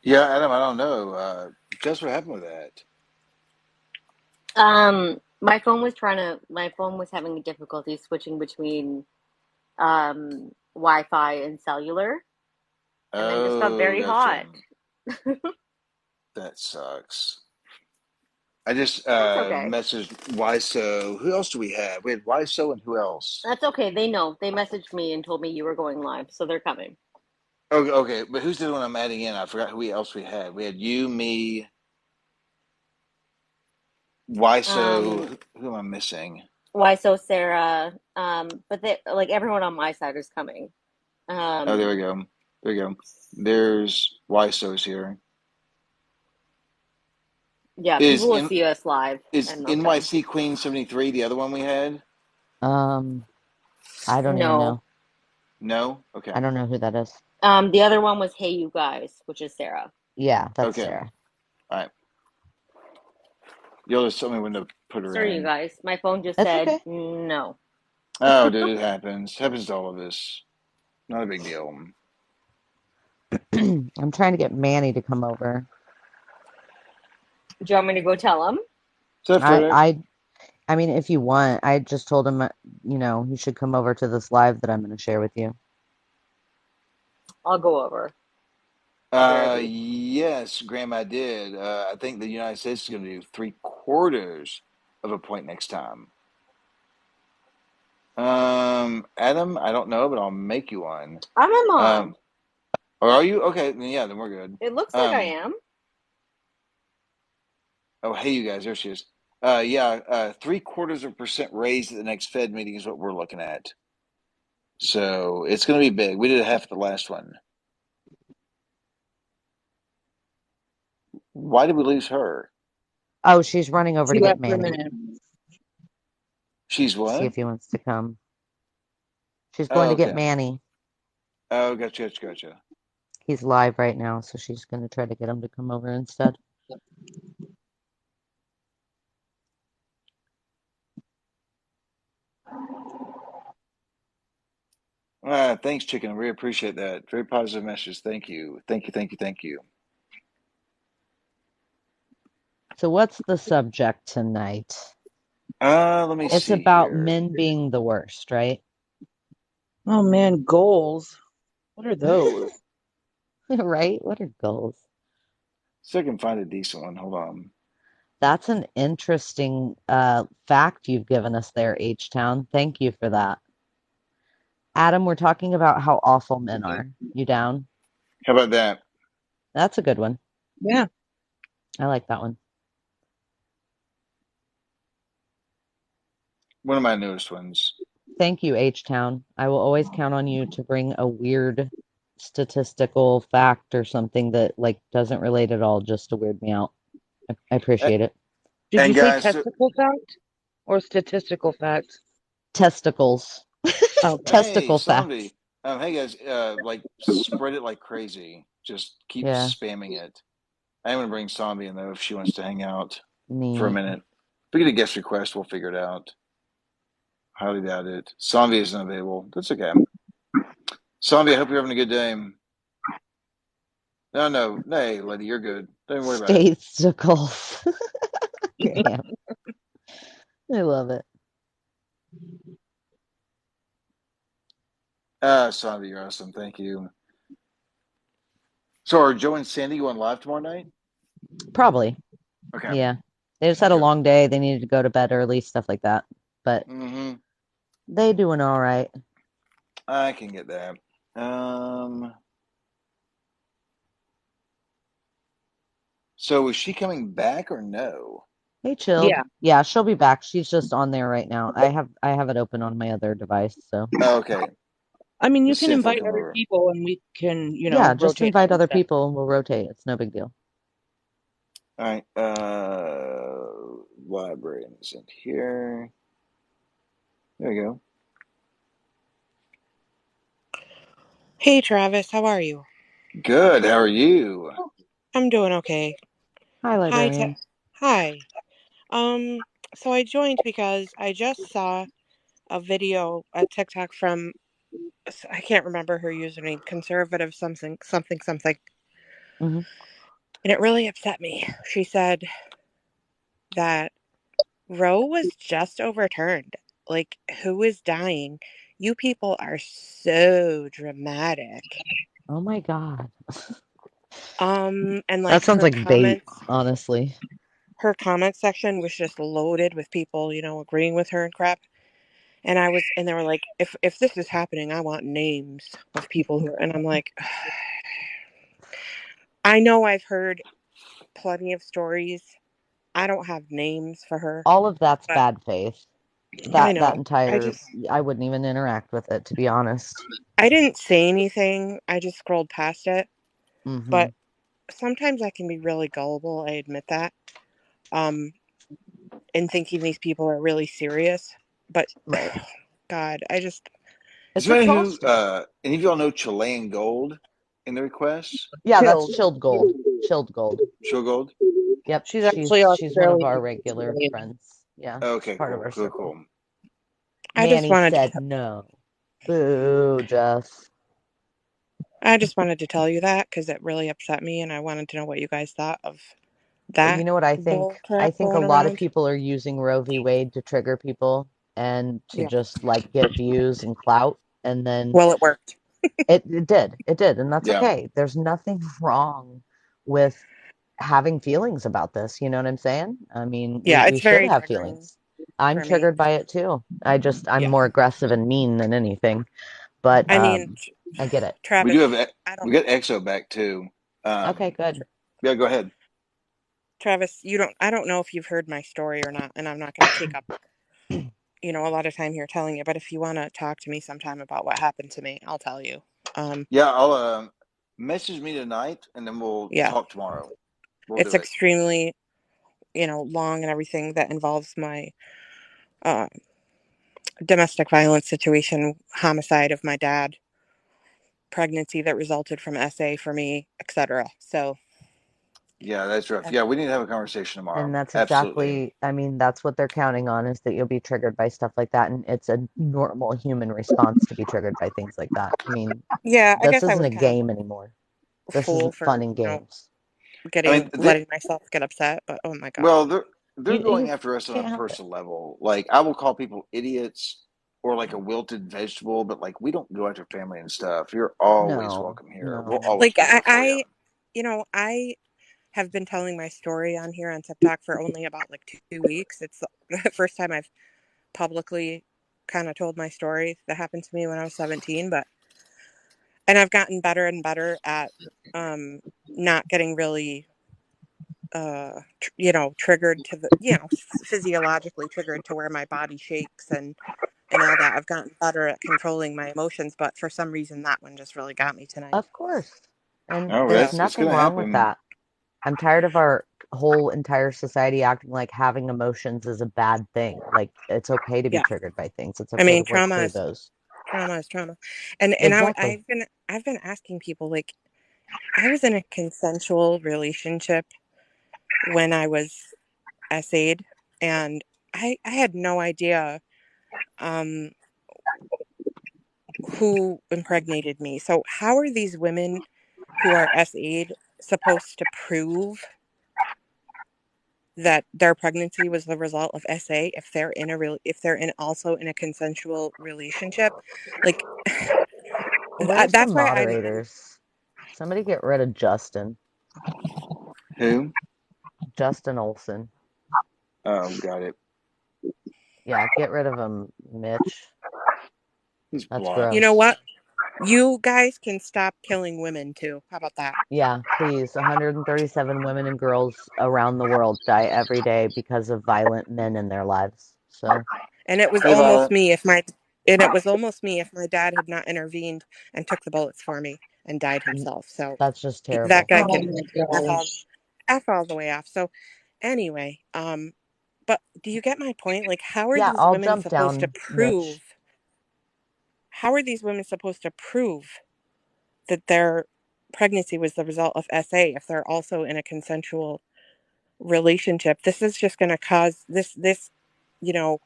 Yeah, Adam, I don't know. Just what happened with that? My phone was having difficulty switching between Wi-Fi and cellular, and then just got Oh, very hot. gotcha. That sucks. I just That's okay. messaged YSO. Who else do we have? We had YSO and who else? That's okay. They know. They messaged me and told me you were going live, so they're coming. Okay, okay, but who's the one I'm adding in? I forgot who else we had. We had you, me, YSO. Um, Who am I missing? why so Sarah? But they like everyone on my side is coming. Oh, there Um, we go. There we go. There's YSO's here. yeah, Is people will in see us live is and they'll come. NYC Queen 73 the other one we had? Um, I don't even No. know. No? Okay. I don't know who that is. The other one was Hey You Guys, which is Sarah. Yeah, that's Okay. Sarah. All right. You'll just tell me when to put her Sorry, you in. guys. My phone just That's said okay. no. Oh, dude, it happens. Happens to all of us. Not a big deal. I'm trying to get Manny to come over. Do you want me to go tell him? So, I, Frederick, I, I mean, if you want, I just told him, he should come over to this live that I'm going to share with you. I'll go over. BRB. yes, Graham, I did. I think the United States is going to do three-quarters of a point next time. Adam, I don't know, but I'll make you one. I'm a mod. Um, or are you? Okay, then yeah, then we're good. It looks like I Um, am. oh, hey, you guys, there she is. Yeah, three-quarters of a percent raise at the next Fed meeting is what we're looking at. So it's going to be big. We did half at the last one. Why did we lose her? Oh, she's running over She to get left for a Manny. minute. She's See what? if he wants to come. She's going Oh, to get okay. Manny. Oh, gotcha, gotcha, gotcha. He's live right now, so she's going to try to get him to come over instead. Thanks, Chicken. I really appreciate that. Very positive message. Thank you. Thank you, thank you, thank you. So, what's the subject tonight? Let me It's see about here. men being the worst, right? Oh man, goals. What are those? Right? What are goals? See if I can find a decent one. Hold on. That's an interesting fact you've given us there, H-Town. Thank you for that. Adam, we're talking about how awful men are. You down? How about that? That's a good one. Yeah. I like that one. One of my newest ones. Thank you, H-Town. I will always count on you to bring a weird statistical fact or something that like doesn't relate at all just to weird me out. I A- appreciate it. Did you And say guys, so, testicle fact or statistical fact? Testicles. Oh, hey, Testicle facts. Sandy. Hey guys, like spread it like crazy. Just keep Yeah, spamming it. I'm gonna bring Zombie in though if she wants to hang out for a neat. minute. If we get a guest request, we'll figure it out. Highly doubt it. Zombie isn't available. That's okay. Zombie, I hope you're having a good day. No, no, no, hey, lady, you're good. Don't even worry about it. Statesicles. Graham. I love it. Zombie, you're awesome. Thank you. So are Joe and Sandy going live tomorrow night? Probably. Okay. Yeah. They just had a Okay. long day. They needed to go to bed early, stuff like that. But Mm-hmm. they doing all right. I can get that. Um, so is she coming back or no? Hey, chilled. yeah. Yeah, she'll be back. She's just on there right now. I have it open on my other device, so Oh, okay. I mean, you Let's can see if they'll invite come other over. people and we can, yeah, just rotate invite and other stuff. people and we'll rotate. It's no big deal. All right. Library is in here. There we go. Hey Travis, how are you? Good. How are you? I'm doing okay. Hi, Hi, librarian. hi. Um, so I joined because I just saw a video, a TikTok from I can't remember her username, conservative something something something. Hmm. and it really upset me. She said that Roe was just overturned. Like, who is dying? You people are so dramatic. Oh my God. And That like sounds like bait, honestly. her comment section was just loaded with people, agreeing with her and crap. And they were like, if this is happening, I want names of people who, and I'm like, I know I've heard plenty of stories. I don't have names for her, All of that's but bad faith. I That know. entire, I wouldn't even interact with it, to be honest. I didn't say anything. I just scrolled past it. Hmm. But sometimes I can be really gullible. I admit that. In thinking these people are really serious. But Right. God, It's Is there anybody exhausting. who, any of y'all know Chilean gold in the requests? Yeah, that's Chilled. chilled gold. Chilled gold. Chill gold? Yep, She's actually she's one of our Australian. regular friends. Yeah, she's Okay, part of cool, our cool, circle. cool. I just Manny wanted said to, no. Boo, Jeff. I just wanted to tell you that because it really upset me, and I wanted to know what you guys thought of You that know what I think? bull I crap think a going lot of around. people are using Roe v. Wade to trigger people and to Yeah. just like get views and clout. And then Well, it worked. it did, and that's Yeah. okay. There's nothing wrong with having feelings about this. You know what I'm saying? I mean, Yeah, we it's should very have triggering feelings. I'm for me. triggered by it too. I'm Yeah. more aggressive and mean than anything, but I mean, I get it. We Travis, do have, I don't, we got EXO back too. Okay, good. Yeah, go ahead. Travis, I don't know if you've heard my story or not, and I'm not going to take up, a lot of time here telling you, but if you want to talk to me sometime about what happened to me, I'll tell you. Yeah, I'll message me tonight and then we'll Yeah, talk tomorrow. We'll it's do it. extremely, long and everything that involves my uh, domestic violence situation, homicide of my dad, pregnancy that resulted from SA for me, etc. So, Yeah, that's rough. Yeah, we need to have a conversation tomorrow. And that's Absolutely. exactly, I mean, that's what they're counting on is that you'll be triggered by stuff like that. And it's a normal human response to be triggered by things like that. I mean, yeah, I this guess I isn't was a kind of game anymore. a This fool isn't fun for, and games. I mean, letting myself get upset, but oh my God. well, they're going You after us on a can't help it. personal level. Like I will call people idiots or like a wilted vegetable, but like we don't go after family and stuff. You're always No, welcome here. We'll no. always Like, be there for you. I have been telling my story on here on TikTok for only about like 2 weeks. It's the first time I've publicly kind of told my story that happened to me when I was 17, and I've gotten better and better at not getting really triggered to the physiologically triggered to where my body shakes and all that. I've gotten better at controlling my emotions, but for some reason that one just really got me tonight. Of course. And No, there's So it's nothing gonna wrong with happen. that. I'm tired of our whole entire society acting like having emotions is a bad thing. Like it's okay to be yeah, triggered by things. It's I okay to mean, work through those. trauma is trauma, and Exactly. I've been asking people, like, I was in a consensual relationship when I was SA'd, and I had no idea um who impregnated me. So how are these women who are SA'd supposed to prove that their pregnancy was the result of SA if they're in also in a consensual relationship? Like, Where's the that's why I'm moderators? Somebody get rid of Justin. Who? Justin Olson. Oh, got it. Yeah, get rid of him, Mitch. He's That's blocked. you know gross. what? You guys can stop killing women too. How about that? Yeah, please. 137 women and girls around the world die every day because of violent men in their lives. So, And it was Hey, almost Violet. me if my and it was almost me if my dad had not intervened and took the bullets for me and died himself. So that's just that terrible. guy Oh can my f all, gosh. f all the way off. So anyway, but do you get my point? Like, Yeah, I'll jump down, Mitch. how are these women supposed to prove that their pregnancy was the result of SA if they're also in a consensual relationship? This is just going to cause this, you know,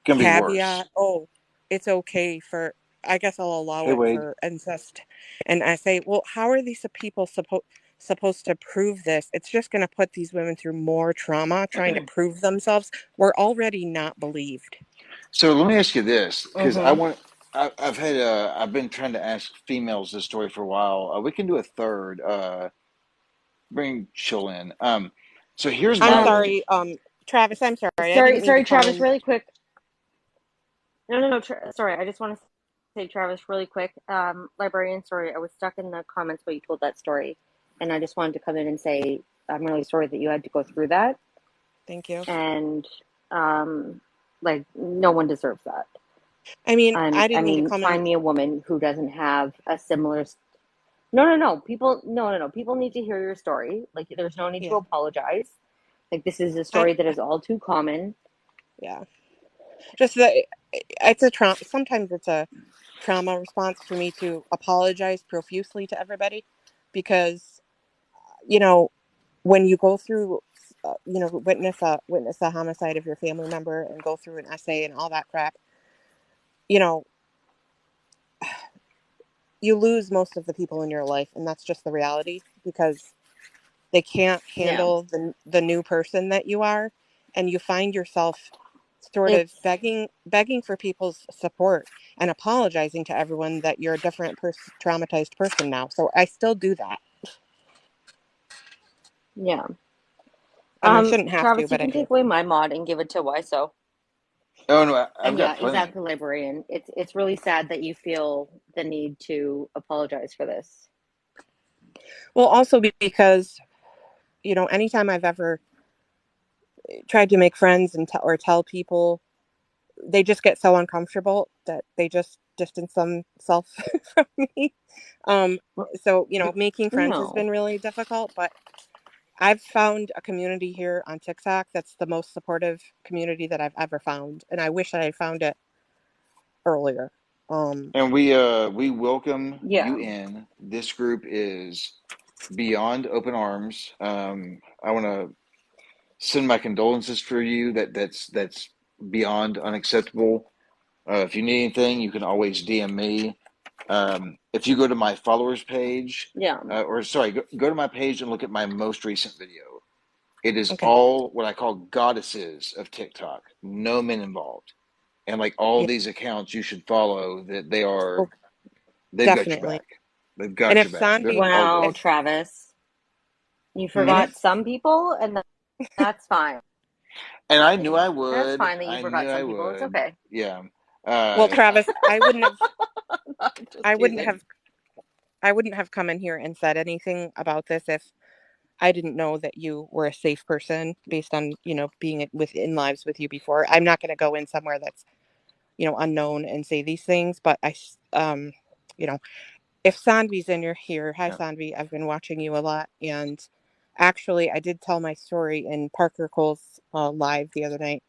Gonna be worse. caveat. Oh, it's okay I guess I'll allow Hey, it Wade. for incest. And I say, well, how are these people supposed, supposed to prove this. It's just going to put these women through more trauma trying to prove themselves. We're already not believed. So let me ask you this, because Mm-hmm. I've been trying to ask females this story for a while. We can do a third. Bring Chill in. So here's I'm my Um, thing. sorry, Travis. I'm sorry. I sorry, didn't mean to sorry, come Travis, in. really quick. No. Sorry, I just want to say, Travis, really quick. Librarian, sorry, I was stuck in the comments while you told that story, and I just wanted to come in and say I'm really sorry that you had to go through that, Thank you. and like no one deserves that. I mean, And I I didn't mean to mean, come in. find me a woman who doesn't have a similar. No. People, no. People need to hear your story. Like, there's no need to Yeah. apologize. Like, this is a I, story that is all too common. yeah. Just that it's a trauma. Sometimes it's a trauma response for me to apologize profusely to everybody because, you know, when you go through, witness a homicide of your family member and go through an essay and all that crap, you know, you lose most of the people in your life, and that's just the reality because they can't Yeah, handle the new person that you are, and you find yourself sort of it's begging for people's support and apologizing to everyone that you're a different traumatized person now. So I still do that, yeah. and I shouldn't have to, Travis, you but I can do. take away my mod and give it to Wiso. Oh no, I've And got yeah, plenty. exactly, librarian. It's really sad that you feel the need to apologize for this. Well, also because anytime I've ever tried to make friends and or tell people, they just get so uncomfortable that they just distance themselves from me. Um, Well, so but making friends has No. been really difficult, but I've found a community here on TikTok that's the most supportive community that I've ever found, and I wish I had found it earlier. and we welcome Yeah. you in. This group is beyond open arms. I want to send my condolences for you. That's beyond unacceptable. If you need anything, you can always DM me. If you go to my followers page, Yeah. or sorry, go to my page and look at my most recent video. It is Okay. all what I call goddesses of TikTok, no men involved. And like all Yeah. these accounts you should follow, that Oh, they've got your definitely. back. They've And got if your back. They're Sanvi, all Wow, good. if Travis. You and Hmm. forgot if some people, and that's fine. And I knew I That's would. fine that you I knew forgot I some people. It's would. okay. Yeah. well, Uh, Travis, I'm just I wouldn't teasing. have, I wouldn't have come in here and said anything about this if I didn't know that you were a safe person based on being within lives with you before. I'm not going to go in somewhere that's unknown and say these things, but you know, if Sanvi's in your here, hi yeah. Sanvi, I've been watching you a lot, and actually, I did tell my story in Parker Cole's live the other night.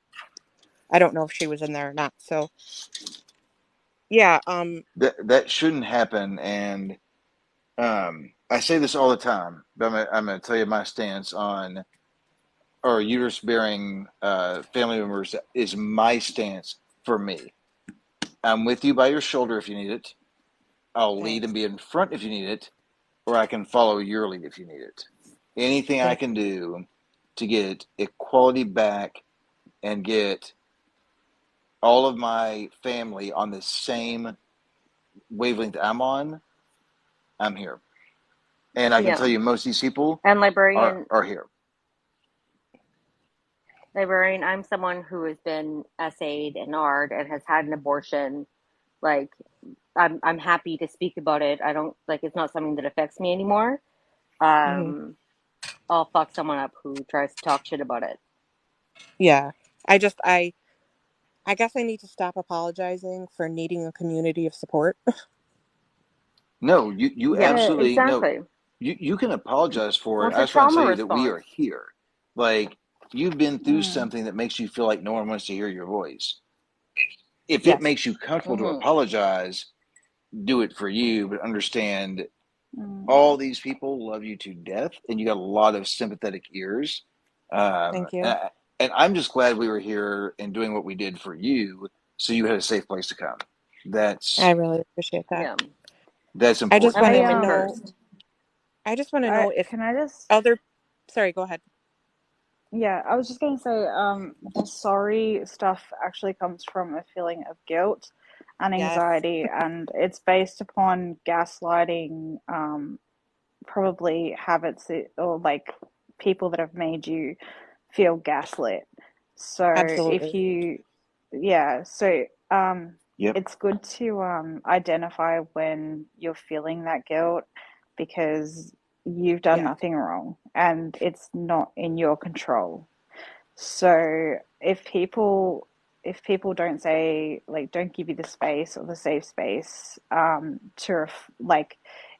I don't know if she was in there or not. So yeah, That shouldn't happen. And I say this all the time, but I'm going to tell you my stance on our uterus bearing family members is my stance for me. I'm with you by your shoulder if you need it. I'll lead thanks, and be in front if you need it, or I can follow your lead if you need it. Anything I thank, can do to get equality back and get all of my family on the same wavelength I'm on, I'm here. And I can Yeah. tell you most of these people And are here. librarian, I'm someone who has been essayed and R'd and has had an abortion. Like, I'm happy to speak about it. I don't like it's not something that affects me anymore. hmm Um, I'll fuck someone up who tries to talk shit about it. yeah. I guess I need to stop apologizing for needing a community of support. No, you Yeah, Yeah, absolutely no. exactly. You can apologize for Well, it. it's I a just want to trauma tell you that we response. are here. Like you've been through Mm, something that makes you feel like no one wants to hear your voice. If it yes, makes you comfortable to Mm-hmm. apologize, do it for you, but understand mm. all these people love you to death, and you got a lot of sympathetic ears. Um, thank you. and, I, and I'm just glad we were here and doing what we did for you, so you had a safe place to come. I That's really appreciate that. Yeah, I just important. want I'm to I human know. first. I just want to know if Can I just? other. Sorry, go ahead. Yeah, I was just going to say, the sorry stuff actually comes from a feeling of guilt and Yes. anxiety, and it's based upon gaslighting, probably habits or like people that have made you feel gaslit. So if Absolutely. you, yeah, so Yep. it's good to identify when you're feeling that guilt because you've done Yeah. nothing wrong and it's not in your control. So if people don't say like don't give you the space or the safe space like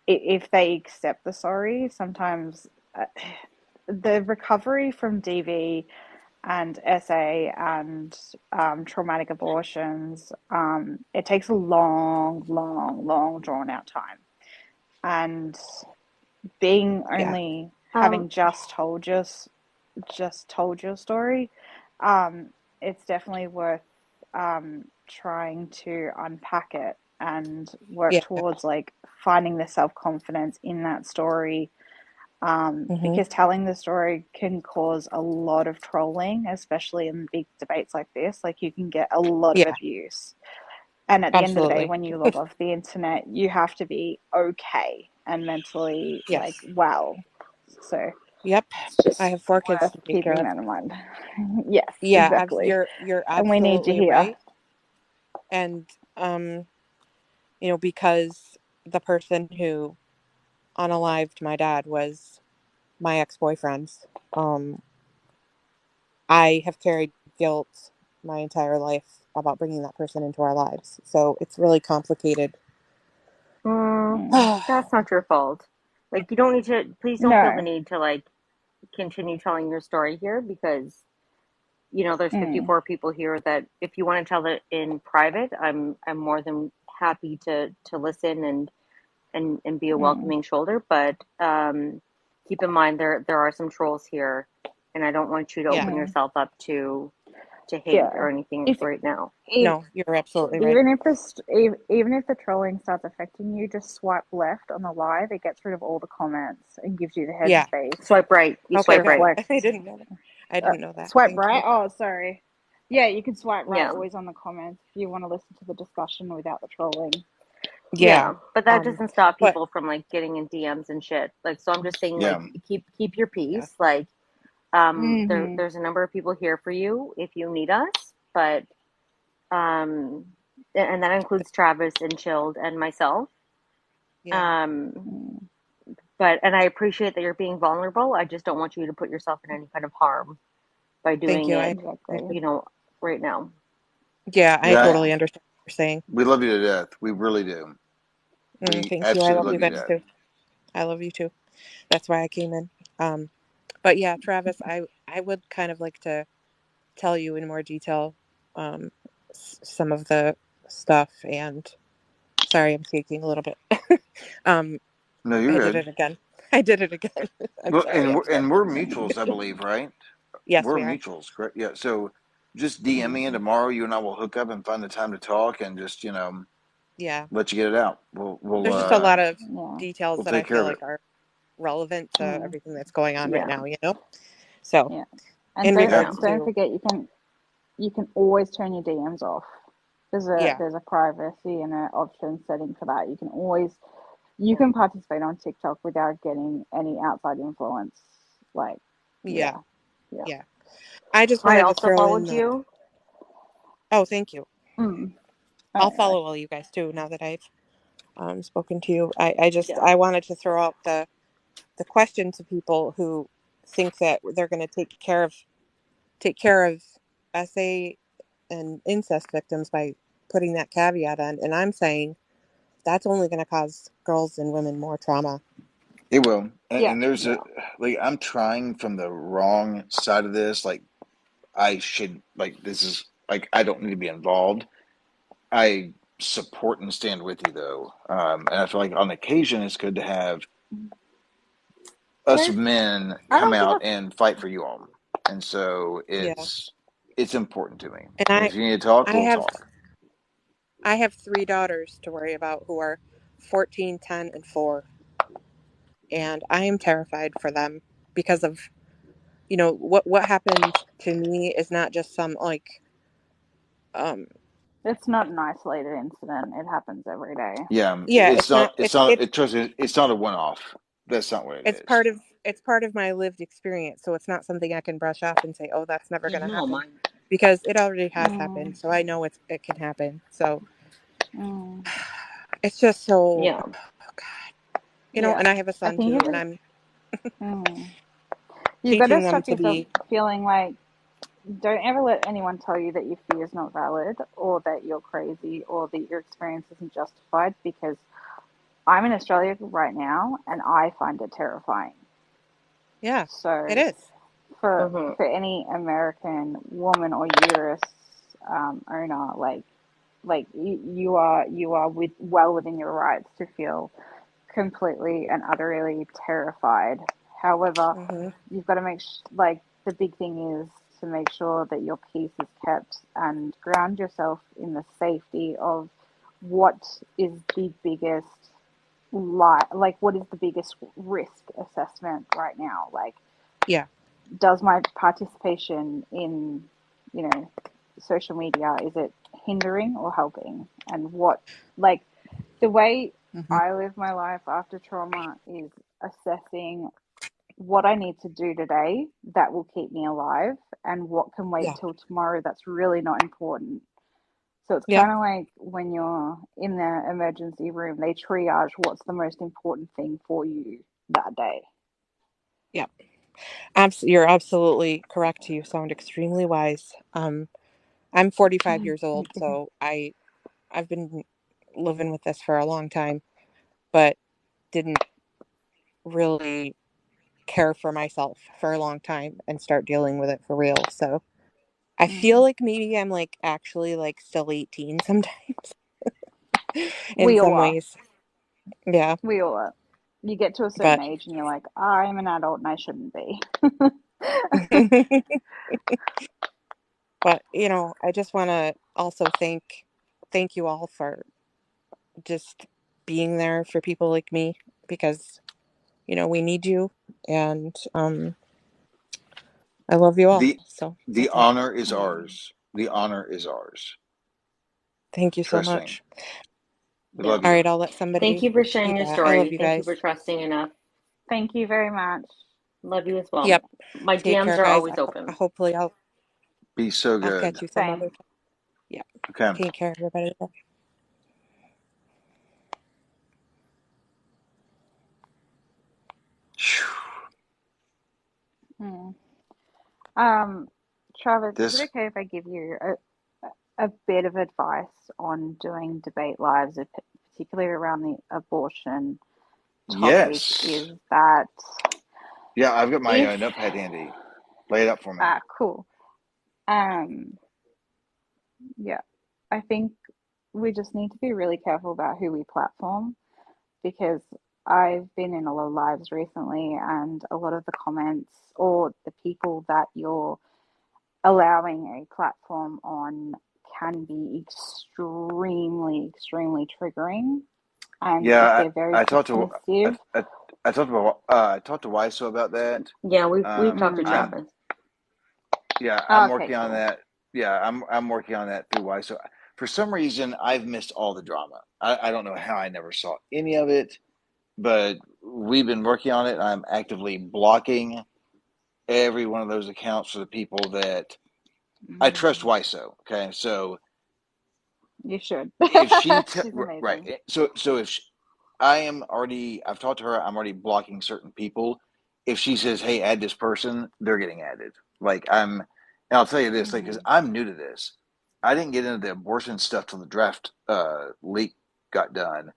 if they accept the sorry, sometimes the recovery from DV and SA and traumatic abortions, it takes a long, long, long drawn out time. And being Yeah. only Um, having just told your story, it's definitely worth trying to unpack it and work Yeah. towards like finding the self confidence in that story. Mm-hmm. Because telling the story can cause a lot of trolling, especially in big debates like this. Like you can get a lot of Yeah. abuse. And at the end of the day, Absolutely. when you log off the internet, you have to be okay and mentally like Yes. well. So Yep. it's I just have 4 kids worth to take care keeping of. that in mind. Yes, Yeah. exactly. You're And we need you absolutely here. right. And because the person who unalived my dad was my ex-boyfriend, um, I have carried guilt my entire life about bringing that person into our lives. So it's really complicated. Mm. that's not your fault. Like, you don't need to, please don't feel the No. need to, like, continue telling your story here because, there's Mm. 54 people here that if you want to tell it in private, I'm more than happy to listen and be a Mm. welcoming shoulder. But keep in mind there are some trolls here, and I don't want you to Yeah. open Mm. yourself up to hate Yeah. or anything If right now. e- No, you're absolutely right. even if the trolling starts affecting you, just swipe left on the live. It gets rid of all the comments and gives you the Yeah. headspace Swipe right. You Okay, swipe to good. right. reflect. I didn't know that. I didn't know that. Swipe Thank you. right. Oh, sorry. Yeah, you can swipe right Yeah. always on the comments if you want to listen to the discussion without the trolling. Yeah. Yeah, but that doesn't stop But people from like getting in DMs and shit. Like, so I'm just saying, like, Yeah. keep your yeah. peace. Like, Mm-hmm. there's a number of people here for you if you need us, but um, and that includes Travis and Chilled and myself. Yeah. Um, and I appreciate that you're being vulnerable. I just don't want you to put yourself in any kind of harm by Thank doing you. it, Exactly. right now. Yeah, I Yeah. totally Yeah. understand what you're saying. We love you to death. We really do. We Thank you. I absolutely love love you you guys to death. too. I love you too. That's why I came in. But yeah, Travis, I would kind of like to tell you in more detail um, some of the stuff. And sorry, I'm shaking a little bit. um, No, I you're did good. it again. I did it again. I'm Well, sorry. I'm sorry. and we're mutuals, I believe, right? Yes, We're we are. mutuals, correct? Yeah. So just DM me, and Mm. tomorrow you and I will hook up and find the time to talk, and just Yeah. let you get it out. There's just a lot of Yeah. details We'll that I take care feel of it. like are relevant to Mm. everything that's going on right Yeah, now. So, Yeah. And in Yeah. regards don't to, forget you can always turn your DMs off. yeah, There's a privacy and an option setting for that. You can participate on TikTok without getting any outside influence. Like, yeah, yeah, yeah. yeah. I just I wanted to also throw in followed the, you. oh, thank you. Mm. I'll Anyway, follow all you guys too now that I've spoken to you. I just, Yeah. I wanted to throw out the question to people who think that they're going to take care of SA and incest victims by putting that caveat on. And I'm saying that's only going to cause girls and women more trauma. It will. yeah, And there's yeah. I'm trying from the wrong side of this. Like, I should, this is, I don't need to be involved. I support and stand with you, though. And I feel like on occasion it's good to have us There's, men I come don't give a out and fight for you all. And so Yeah. it's important to me. And And if you need to talk, I we'll have talk. I have 3 daughters to worry about who are 14, 10, and 4. and I am terrified for them because of, what happened to me is not just some like, um, It's not an isolated incident. It happens every day. Yeah, yeah, it's not. It's not. It's not a one-off. That's not what it it's is. part of my lived experience, so it's not something I can brush off and say, oh, that's never going to No, happen, mine. because it already has Mm, happened. So I know it can happen. So mm, it's just so, Yeah. oh God, yeah. and I have a I son think too, you and just, I'm mm, you've got to teaching them stop to yourself be, feeling like, don't ever let anyone tell you that your fear is not valid or that you're crazy or that your experience isn't justified, because I'm in Australia right now and I find it terrifying. yeah, it So is. Mm-hmm. for any American woman or uterus owner, like you are well within your rights to feel completely and utterly terrified. However, Hmm. you've got to like the big thing is to make sure that your peace is kept and ground yourself in the safety of what is the biggest like what is the biggest risk assessment right now. Like, Yeah. does my participation in, social media, is it hindering or helping? And what, like, the way Hmm. I live my life after trauma is assessing what I need to do today that will keep me alive and what can wait Yeah. till tomorrow that's really not important. So it's Yeah. kind of like when you're in the emergency room, they triage what's the most important thing for you that day. Yeah. You're absolutely correct. You sound extremely wise. I'm 45 years old, so I've been living with this for a long time, but didn't really care for myself for a long time and start dealing with it for real. So I feel Mm. like maybe I'm like actually like still 18 sometimes in We all some are. ways. Yeah. We all are. You get to a certain But age and you're like, I'm an adult and I shouldn't be. but I just want to also thank you all for just being there for people like me, because we need you, and I love you all. the So The that's it. honor is Mm. ours. The honor is ours. Thank you so Trust me. much. We Yeah. love All you. right, I'll let Thank somebody you for do sharing your that. I love story. you Thank you guys. for trusting enough. Thank you very much. Love you as well. Yep. My Take DMs care, are guys. always open. Hopefully Be so I'll good. catch you some other Same. time. Yep. Okay. Take care, everybody. Mm. Travis, is This, it okay if I give you a bit of advice on doing debate lives, particularly around the abortion topic? yes. Is that Yeah, I've got my if notepad handy. Lay it up for me. cool. Um, yeah, I think we just need to be really careful about who we platform, because I've been in a lot of lives recently, and a lot of the comments or the people that you're allowing a platform on can be extremely, extremely triggering. And if Yeah, they're very I talked to dismissive, I talked to Wiso about that. Yeah, we've talked to I'm mm, Travis. I'm okay, working on cool. that. Yeah, I'm working on that through Wiso. For some reason, I've missed all the drama. I don't know how I never saw any of it, but we've been working on it. I'm actively blocking every one of those accounts for the people that I trust Mm, Wiso. Okay, so you should. if She's right, amazing. so if I am already, I've talked to her. I'm already blocking certain people. If she says, "Hey, add this person," they're getting added. And I'll tell you this, like, because Mm, I'm new to this, I didn't get into the abortion stuff till the draft leak got done,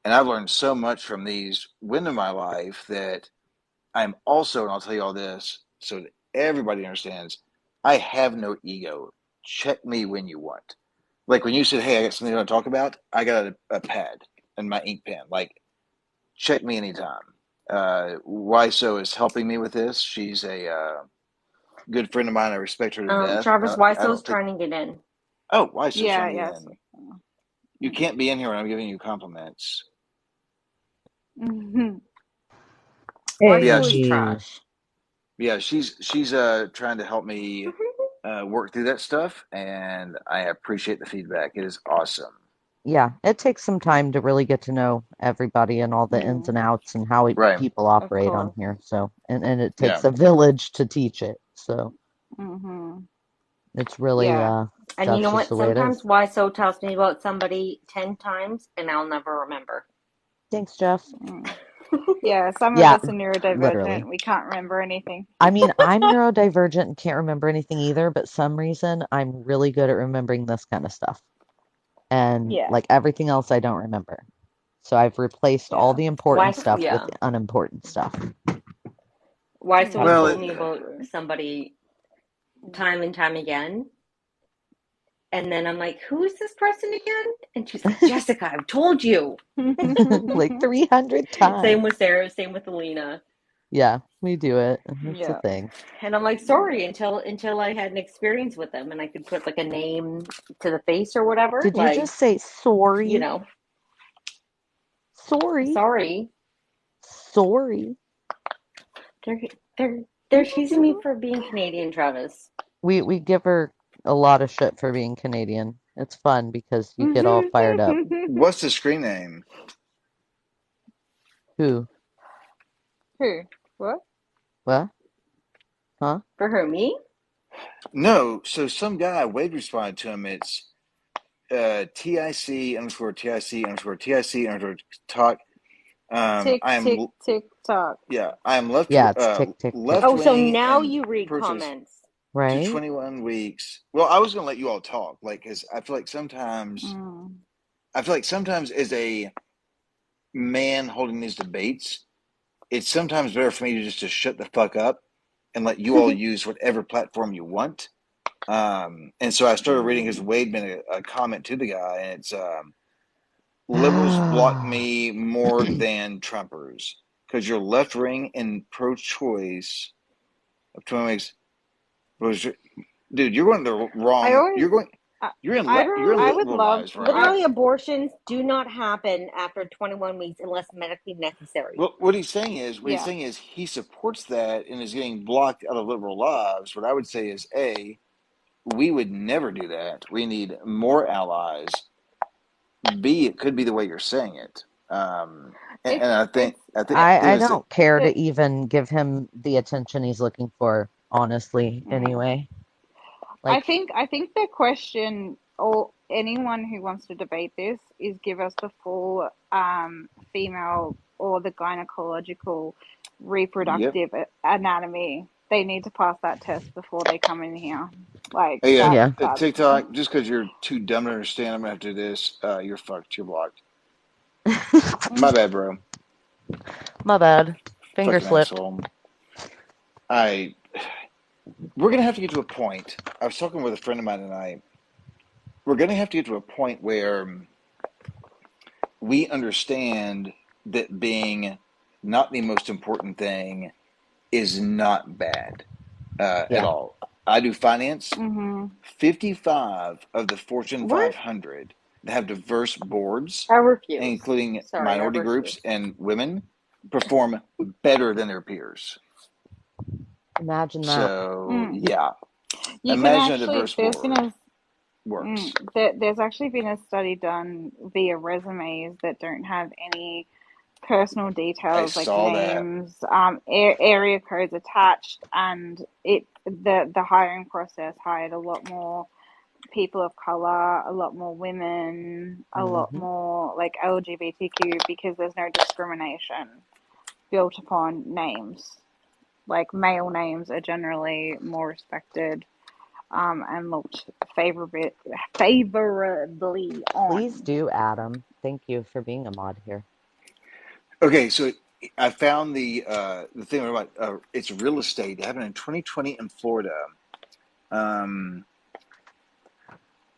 and I've learned so much from these women in my life that I'm also, and I'll tell you all this so that everybody understands, I have no ego. Check me when you want. Like when you said, "Hey, I got something to talk about," I got a pad and my ink pen. Like, check me anytime. Wiso is helping me with this. She's a good friend of mine. I respect her to death. Travis I Weisel's don't think. trying to get in. Oh, Wiso's yeah, trying to get yes. in. You can't be in here when I'm giving you compliments. Mm. Wife's Yeah, always Hey. trash. yeah, she's trying to help me work through that stuff, and I appreciate the feedback. It is awesome. Yeah, it takes some time to really get to know everybody and all the ins Mm, and outs and how Right. people Of operate on course. here. So, and it Yeah. takes a village to teach it. So mm-hmm. it's really, Yeah. And you that's know just what? the way it Sometimes is. YSO tells me about somebody 10 times and I'll never remember. Thanks, Jeff. Mm. Yeah, some of Yeah, us are neurodivergent. literally. We can't remember anything. I mean, I'm neurodivergent and can't remember anything either, but some reason I'm really good at remembering this kind of stuff. And Yeah, like everything else, I don't remember. So I've replaced all yeah. the important stuff with Yeah. the unimportant stuff. YSO has Yeah, Well, told it, me about exactly. somebody time and time again. And then I'm like, who is this person again? And she's like, Jessica, I've told you. Like 300 Same times. with Sarah, same with Alina. Yeah, we do it. It's a Yeah. thing. And I'm like, sorry, until I had an experience with them and I could put like a name to the face or whatever. Did you Like, just say you sorry? know, Sorry. sorry. Sorry. They're they're they're teasing me for being Canadian, Travis. We give her a lot of shit for being Canadian. It's fun because you get all fired up. what's the screen name? Who? Who? What? What? Huh? For her, me? No, so some guy Wade responded to him. It's TIC underscore TIC underscore TIC underscore talk. Tick, I am tick, tick, tock. yeah, I am left Yeah, it's tick, tick, tick, left Oh, so wing now and you read pro-choice comments. to right? 21 weeks. Well, I was gonna let you all talk, like, because I feel like sometimes Mm. as a man holding these debates, it's sometimes better for me to just to shut the fuck up and let you all use whatever platform you want. And so I started reading because Mm. Wade made a comment to the guy, and it's liberals block me more than Trumpers because you're left wing and pro-choice of 20 weeks. Dude, you're going the I wrong. always, I, You're I would love, liberalized, right? Literally, abortions do not happen after 21 weeks unless medically necessary. Well, what he's yeah. saying is he supports that and is getting blocked out of liberal lives. What I would say is, A, we would never do that. We need more allies. B, it could be the way you're saying it. It's And it's I think, I listen, don't care to It, even give him the attention he's looking for, honestly, mm. anyway. Like, I think the question, or anyone who wants to debate this, is give us the full female or the gynecological yep. reproductive anatomy. They need to pass that test before they come in here. Like Hey, yeah. that's TikTok, just because you're too dumb to understand, I'm going to have to do this. You're fucked. You're blocked. My bad, bro. My bad. Finger Fucking slipped. asshole. I. We're going to have to get to a point. I was talking with a friend of mine tonight. We're going to have to get to a point where we understand that being not the most important thing is not bad at Yeah. all. I do finance. mm-hmm. 55 of the Fortune what? 500 that have diverse boards, I refuse. including Sorry, I minority refuse. groups and women, perform better than their peers. Imagine that. So, Mm. yeah, You can imagine a actually diverse board works. there's actually been a study done via resumes that don't have any personal I details like saw that. names, area codes attached, and the hiring process hired a lot more people of color, a lot more women, a lot Hmm. more like LGBTQ because there's no discrimination built upon names. Like male names are generally more respected and looked favorably Please on. do, Adam. Thank you for being a mod here. Okay, so I found the thing about it's real estate. It happened in 2020 in Florida. Um,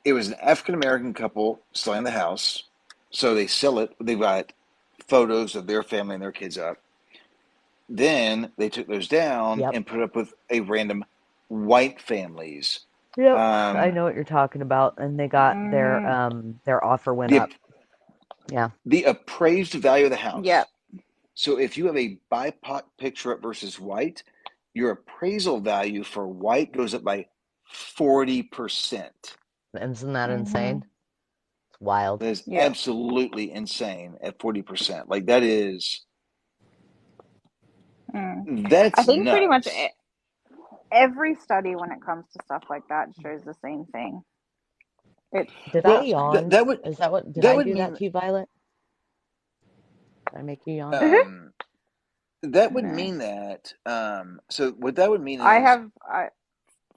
it was an African American couple selling the house. So they sell it. They've got photos of their family and their kids up. Then they took those down Yep. and put up with a random white families. Yep. I Um, know what you're talking about. And they got their offer went the up. Yeah. the appraised value of the Yep. house. So if you have a BIPOC picture up versus white, your appraisal value for white goes up by 40%. Isn't that Mm-hmm. insane? It's wild. That is Yeah. absolutely insane at 40%. Like that is Mm. I that's think pretty much nuts. every study when it comes to stuff like that shows the same thing. It's Did I Well, just yawn? that would Is that what, did that I would do that mean to you, Violet? Did I make you yawn? um that would no. mean that so what that would mean I is have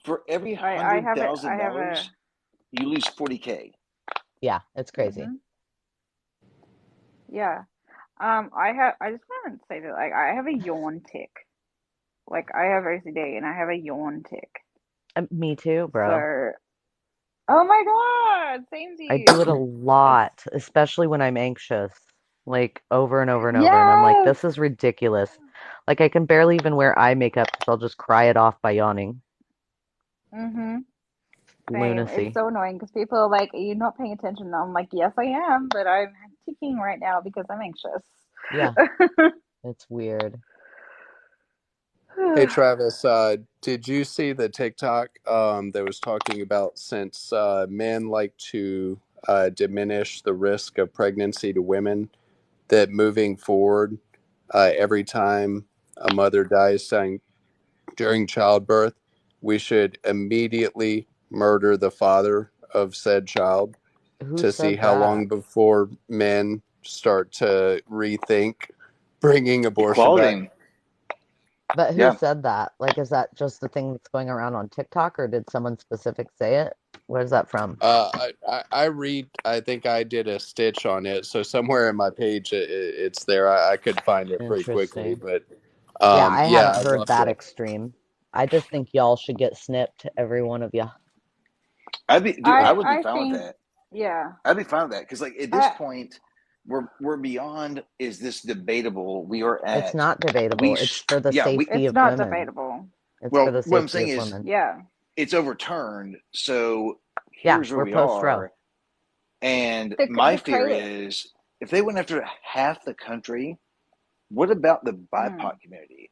for every I hundred have it. I thousand have a. dollars you lose 40K. Yeah, it's crazy. Hmm. Yeah. I just want to say that like I have a yawn tick. Like I have OCD and I have a yawn tick. Me too, bro. So, oh my God, same to I do it a you. It's lot, especially when I'm anxious, like over and over and over. And I'm like, yes. this is ridiculous. Like, I can barely even wear eye makeup because I'll just cry it off by yawning. Mm-hmm. Same. It's Lunacy. so annoying because people are like, "Are you not paying attention?" And I'm like, "Yes, I am, but I'm ticking right now because I'm anxious." Yeah, it's weird. Hey Travis, did you see the TikTok that was talking about since men like to diminish the risk of pregnancy to women, that moving forward, every time a mother dies during childbirth, we should immediately murder the father of said child Who to see said how that? long before men start to rethink bringing abortion back? Equality. But who Yeah. said that? Like, is that just the thing that's going around on TikTok, or did someone specific say it? Where's that from? I read. I think I did a stitch on it, so somewhere in my page it's there. I could find it pretty quickly, Interesting. but Yeah, I yeah, haven't I'd heard love that to. extreme. I just think y'all should get snipped, every one of you. Dude, I I would be I fine with think that. yeah. I'd be fine with that because, like, at this I point, we're beyond. Is this debatable? We are It's at. not debatable. It's for the Yeah. We safety it's of not women. debatable. It's for well, the what I'm safety saying of is, women. Yeah. it's overturned. So Yeah, here's where we're we post-Roe. are. And my The fear crazy. is, if they went after half the country, what about the Mm. BIPOC community?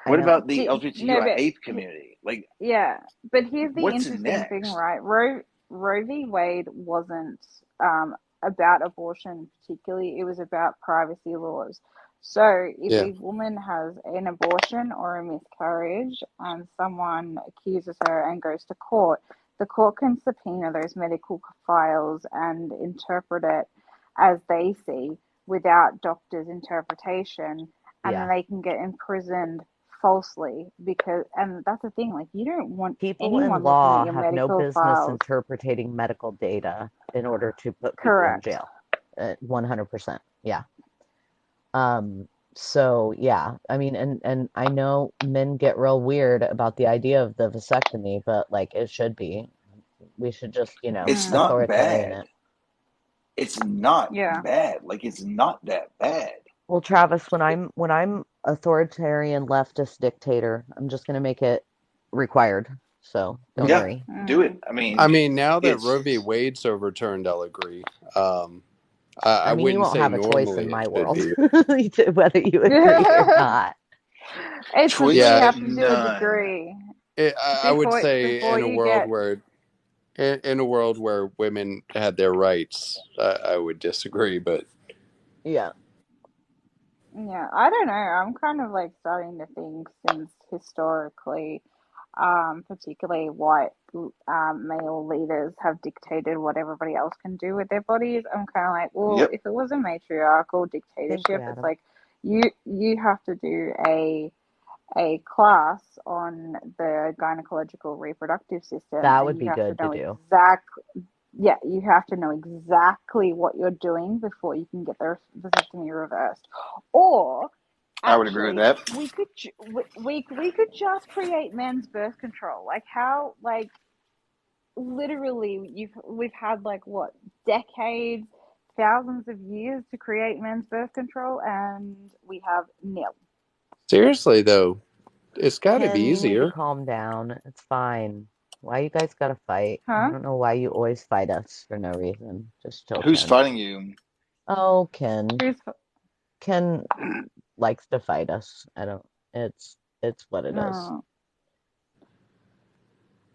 I What know. about the No, but LGBTQIA community? Like, yeah, but here's the what's interesting thing, next? right? Roe v. Wade wasn't about abortion particularly, it was about privacy laws. So if Yeah, a woman has an abortion or a miscarriage and someone accuses her and goes to court, the court can subpoena those medical files and interpret it as they see without doctor's interpretation, and then Yeah. they can get imprisoned falsely because, and that's the thing, like you don't want People in anyone looking at law your have no medical business files. interpreting medical data in order to put people in Correct. jail. 100%. Yeah. So yeah, I mean, and I know men get real weird about the idea of the vasectomy, but like it should be. We should just, It's Mm, not authoritarian bad. it. It's not yeah. bad. Like, it's not that bad. Well, Travis, when I'm authoritarian leftist dictator, I'm just gonna make it required. So don't Yeah, worry. do it. Mm, I I mean, mean, now that it's Roe v. Wade's overturned, I'll agree. I I mean, you wouldn't won't say have a choice in normally it my should world, be. whether you agree or mm. not. It's just we choice Yeah, have to do a none. degree I would say before you get. in a world where women had their rights, I would disagree. But Yeah. Yeah, I don't know. I'm kind of like starting to think since historically, particularly white male leaders have dictated what everybody else can do with their bodies. I'm kind of like, well, Yep. if it was a matriarchal Thank you, dictatorship, it's Adam. like you have to do a class on the gynecological reproductive system, That and would you be have to good to know do. yeah, you have to know exactly what you're doing before you can get the vasectomy reversed. Or I would agree with actually, that. we could just create men's birth control. Like how like literally we've had like what decades, thousands of years to create men's birth control, and we have nil. seriously, though, it's got to be Ken, you need to easier. calm down. It's fine. Why you guys gotta fight? I Huh? don't know why you always fight us for no reason. Just chill, Who's Ken. fighting you? Oh, Ken. Who's Ken, likes to fight us. I don't. It's what it is. No.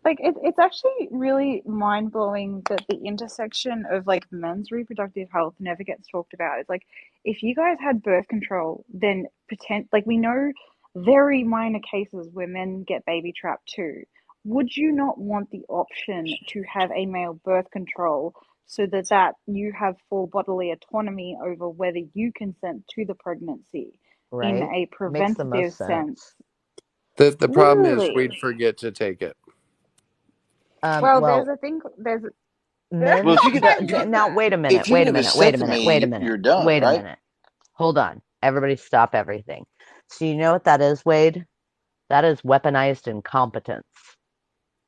Like it's actually really mind blowing that the intersection of like men's reproductive health never gets talked about. It's like if you guys had birth control, then we know very minor cases where men get baby trapped too. Would you not want the option to have a male birth control so that you have full bodily autonomy over whether you consent to the pregnancy in Right? a Makes the preventative most sense? sense. The problem is we'd Literally. forget to take it. Well, there's Well, a thing. There's Well, men if you get if you now wait a minute, if you wait get a a minute, wait a minute, vasectomy, wait a minute, you're done, wait a right? minute. Hold on. Everybody stop everything. So you know what that is, Wade? That is weaponized incompetence.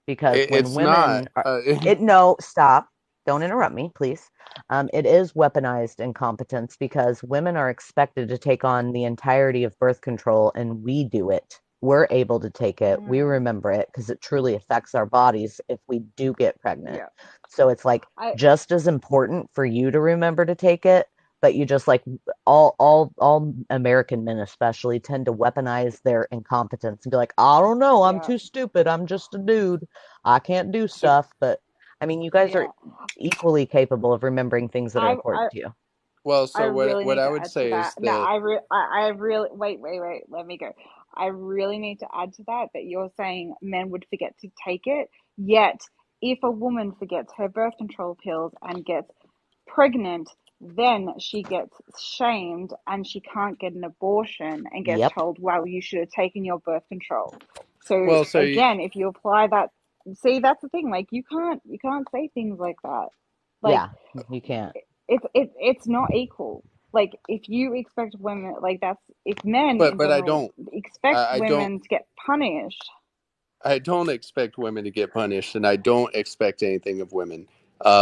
Because when It's not. women are no, stop. Don't interrupt me, please. It is weaponized incompetence because women are expected to take on the entirety of birth control and we do it. We're able to take it. We Mm, remember it because it truly affects our bodies if we do get pregnant. yeah. So it's like I just as important for you to remember to take it, but you just like all American men especially tend to weaponize their incompetence and be like, I don't know, I'm yeah. too stupid. I'm just a dude. I can't do So stuff, but I mean, you guys are Yeah. equally capable of remembering things that are I I important to you. Well, I so really what need I to would add to say is that. No, that I really wait, let me go. I really need to add to that you're saying men would forget to take it. Yet, if a woman forgets her birth control pills and gets pregnant, then she gets shamed and she can't get an abortion and gets Yep. told, well, you should have taken your birth control. So well, so you, again, if you apply that, see, that's the thing. Like you can't say things like that. Like Yeah, you can't. it's not equal. Like if you expect women like that's if men in but I general don't. expect I don't. women to get punished. I don't expect women to get punished, and I don't expect anything of women.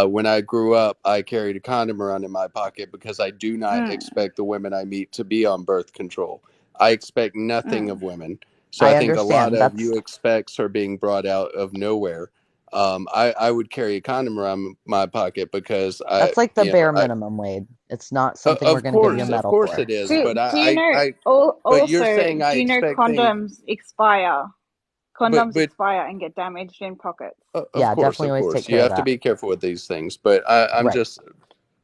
When I grew up, I carried a condom around in my pocket because I do not Mm, expect the women I meet to be on birth control. I expect nothing of mm. women. So I I think a lot understand. of you expects are being brought out of nowhere. I would carry a condom around my pocket because That's like the bare minimum, Wade. It's not something we're going to give you a of medal course for. it is. Do But do you know but you're also saying I do you know expect things. condoms expire? Condoms But expire and get damaged in pockets. Yeah, definitely of always take course, you care of have to that. be careful with these things. But I'm Right. just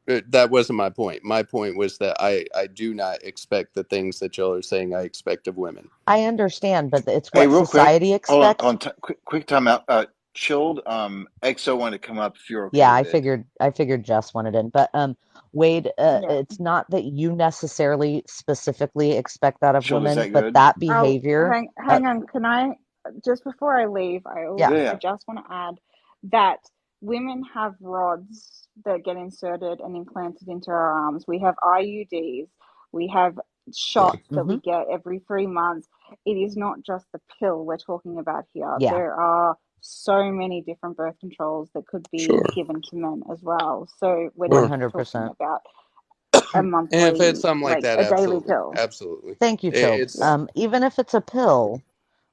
that wasn't my point. My point was that I do not expect the things that y'all are saying I expect of women. I understand, but it's hey, what real quick, society hold expects. on, quick time out. Chilled. EXO wanted to come up if you're okay Yeah, with it. I figured Jess wanted in, but Wade, Yeah. it's not that you necessarily specifically expect that of Chilled, is women, that but good? that Oh, behavior, hang on. Can I just before I leave? yeah, Yeah, I yeah. just want to add that women have rods that get inserted and implanted into our arms. We have IUDs. We have shots that hmm we get every 3 months. It is not just the pill we're talking about here. yeah, There are so many different birth controls that could be Sure, given to men as well. So we're not sure. just talking 100%. about a And if it's monthly, something like like that, a daily absolutely, pill. absolutely. Thank you, Chilled. It's Yeah. Even if it's a pill,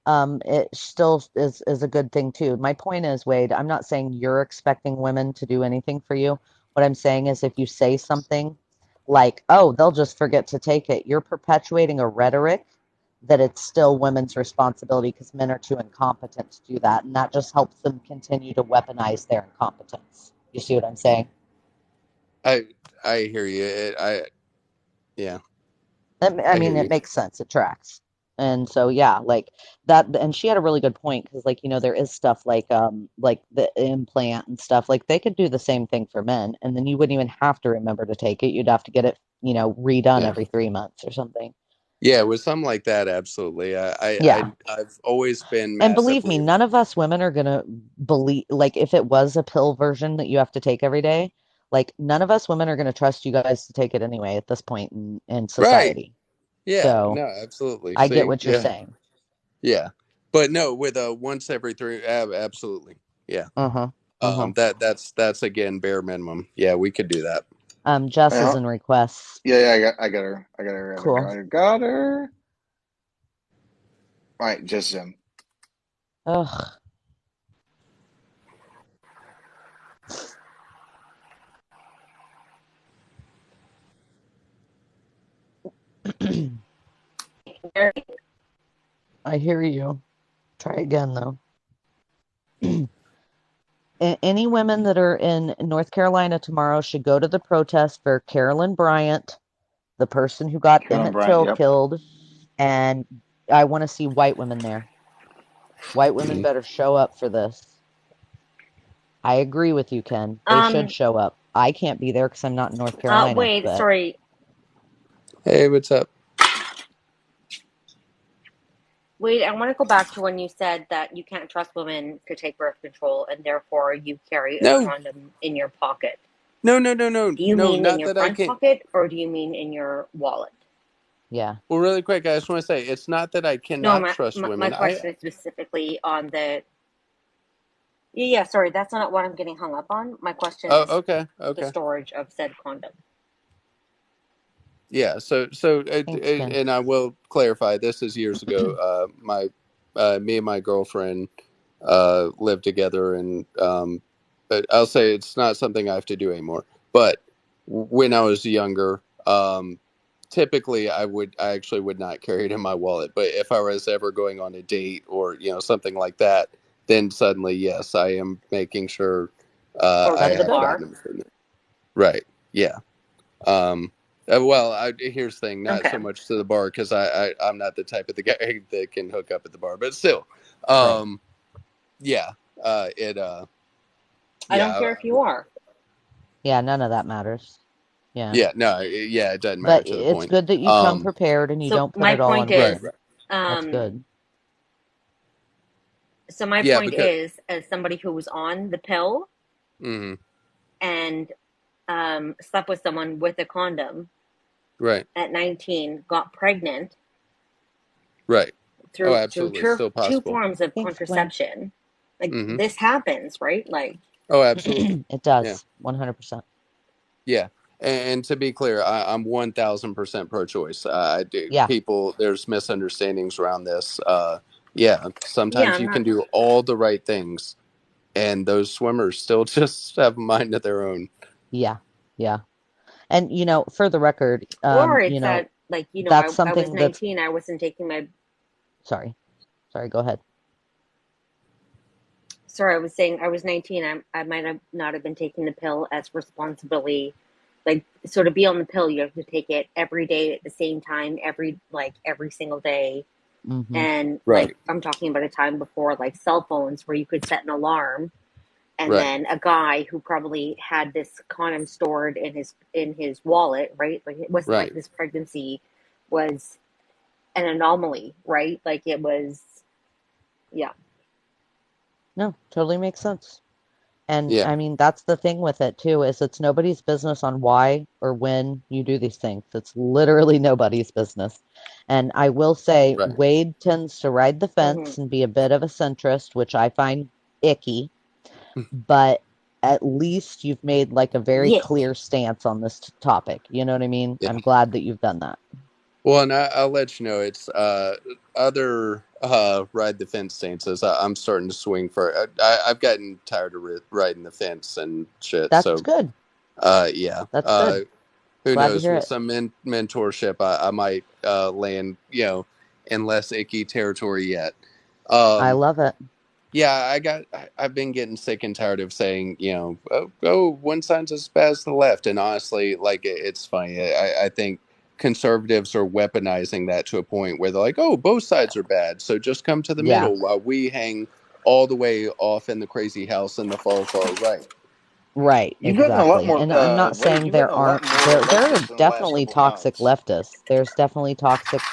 it still is a good thing too. My point is, Wade, I'm not saying you're expecting women to do anything for you. What I'm saying is if you say something like, "Oh, they'll just forget to take it," you're perpetuating a rhetoric that it's still women's responsibility because men are too incompetent to do that, and that just helps them continue to weaponize their incompetence. You see what I'm saying? I I hear you. Yeah, I I hear mean, it you. makes sense. It tracks. And so, yeah, like that. And she had a really good point because, like, there is stuff like the implant and stuff. Like, they could do the same thing for men, and then you wouldn't even have to remember to take it. You'd have to get it, redone Yeah. every 3 months or something. Yeah, with something like that, absolutely. Yeah. I've always been And believe me, massively. none of us women are gonna believe, like, if it was a pill version that you have to take every day, like, none of us women are gonna trust you guys to take it anyway at this point in Right. society. Yeah, So no, absolutely. I get See, what you're yeah, saying. yeah. But no, with a once every three, absolutely. Yeah. Uh-huh. Uh-huh. That's again bare minimum. Yeah, we could do that. Jess is Well, in requests. yeah, yeah. I got her. I got her. Got her. Cool. Got her. Got her. All right, just him. Ugh. hear me? I hear you. Try again, though. Any women that are in North Carolina tomorrow should go to the protest for Carolyn Bryant, the person who got Carolyn Emmett Bryant. Till Yep. killed, and I want to see white women there. White women better show up for this. I agree with you, Ken. They should show up. I can't be there because I'm not in North Carolina. Wait, but sorry. Hey, what's up? Wait, I want to go back to when you said that you can't trust women to take birth control and therefore you carry a No, condom in your pocket. no, Do you no, mean in not your that I front can't. pocket or do you mean in your wallet? yeah. Well, really quick, I just want to say it's not that I No, cannot trust my women. question is specifically on the. Yeah, sorry, that's not what I'm getting hung up on. My question is Okay, the okay. storage of said condom. Yeah, Thanks, Ken. and I will clarify. This is years ago. Me and my girlfriend lived together, and but I'll say it's not something I have to do anymore. But when I was younger, typically I actually would not carry it in my wallet. But if I was ever going on a date or something like that, then suddenly yes, I am making sure Or I to the That's have good. bar. condoms in it. Right? Yeah. Here's the thing, not Okay. so much to the bar because I'm not the type of the guy that can hook up at the bar, but still, Right. yeah, I yeah, don't care if you are. Yeah, none of that matters. Yeah. yeah, no, yeah, it doesn't matter But to the it's point. good that you come prepared and you So don't put my it all point on Right, is, women. right, That's good. so my yeah, point because, is, as somebody who was on the pill hmm and slept with someone with a condom right, at 19, got pregnant right, oh, through absolutely, still two possible. forms of Thanks, Gwen. contraception. Like Hmm this happens, right? Like Oh, absolutely, It yeah, does. 100%. yeah. And to be clear, I'm 1,000% pro-choice. I do Yeah. people. There's misunderstandings around this. Yeah, yeah, sometimes I'm you not. can do all the right things, and those swimmers still just have a mind of their own. Yeah. Yeah. And for the record, Or it's that like that's I was something that's 19. I wasn't taking my. sorry. Sorry, go ahead. Sorry, I was saying I was 19. I might have not have been taking the pill as responsibly. Like, so to be on the pill, you have to take it every day at the same time, every single day. Mm-hmm. And like, Right, I'm talking about a time before like cell phones where you could set an alarm, and right, then a guy who probably had this condom stored in his wallet, right? Like it wasn't like right. this pregnancy was an anomaly, right? Like it was, yeah. No, totally makes sense. And Yeah, I mean, that's the thing with it too, is it's nobody's business on why or when you do these things. It's literally nobody's business. And I will say, right. Wade tends to ride the Mm-hmm. fence and be a bit of a centrist, which I find icky, but at least you've made like a very Yeah. clear stance on this topic. You know what I mean? Yeah. I'm glad that you've done that. Well, and I'll let you know. It's other ride the fence stances. I'm starting to swing for. I've gotten tired of riding the fence and shit. That's So, good. yeah. That's good. Who Glad to knows? hear With it. some mentorship, I might land, in less icky territory yet. I Um, love it. yeah, I've been getting sick and tired of saying, one side's as bad as the left, and honestly, like it's funny. I think conservatives are weaponizing that to a point where they're like, oh, both sides are bad, so just come to the Yeah. middle while we hang all the way off in the crazy house in the far right. Right, You've gotten a lot exactly. more, And I'm not Wade. saying You've gotten there a lot aren't more there are leftists in the last definitely couple of toxic months. leftists. There's definitely toxic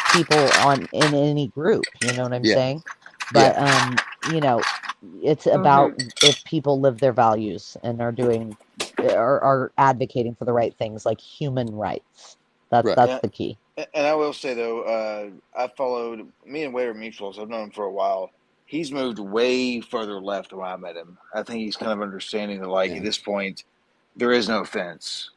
people in any group, you know what I'm Yeah, saying? yeah, But it's about Mm-hmm. if people live their values and are doing are advocating for the right things like human rights. right. That's Yeah, the key. and I will say though, I followed me and Wade are mutuals. I've known him for a while. He's moved way further left than when I met him. I think he's kind of understanding that, like, Yeah, at this point, there is no offense.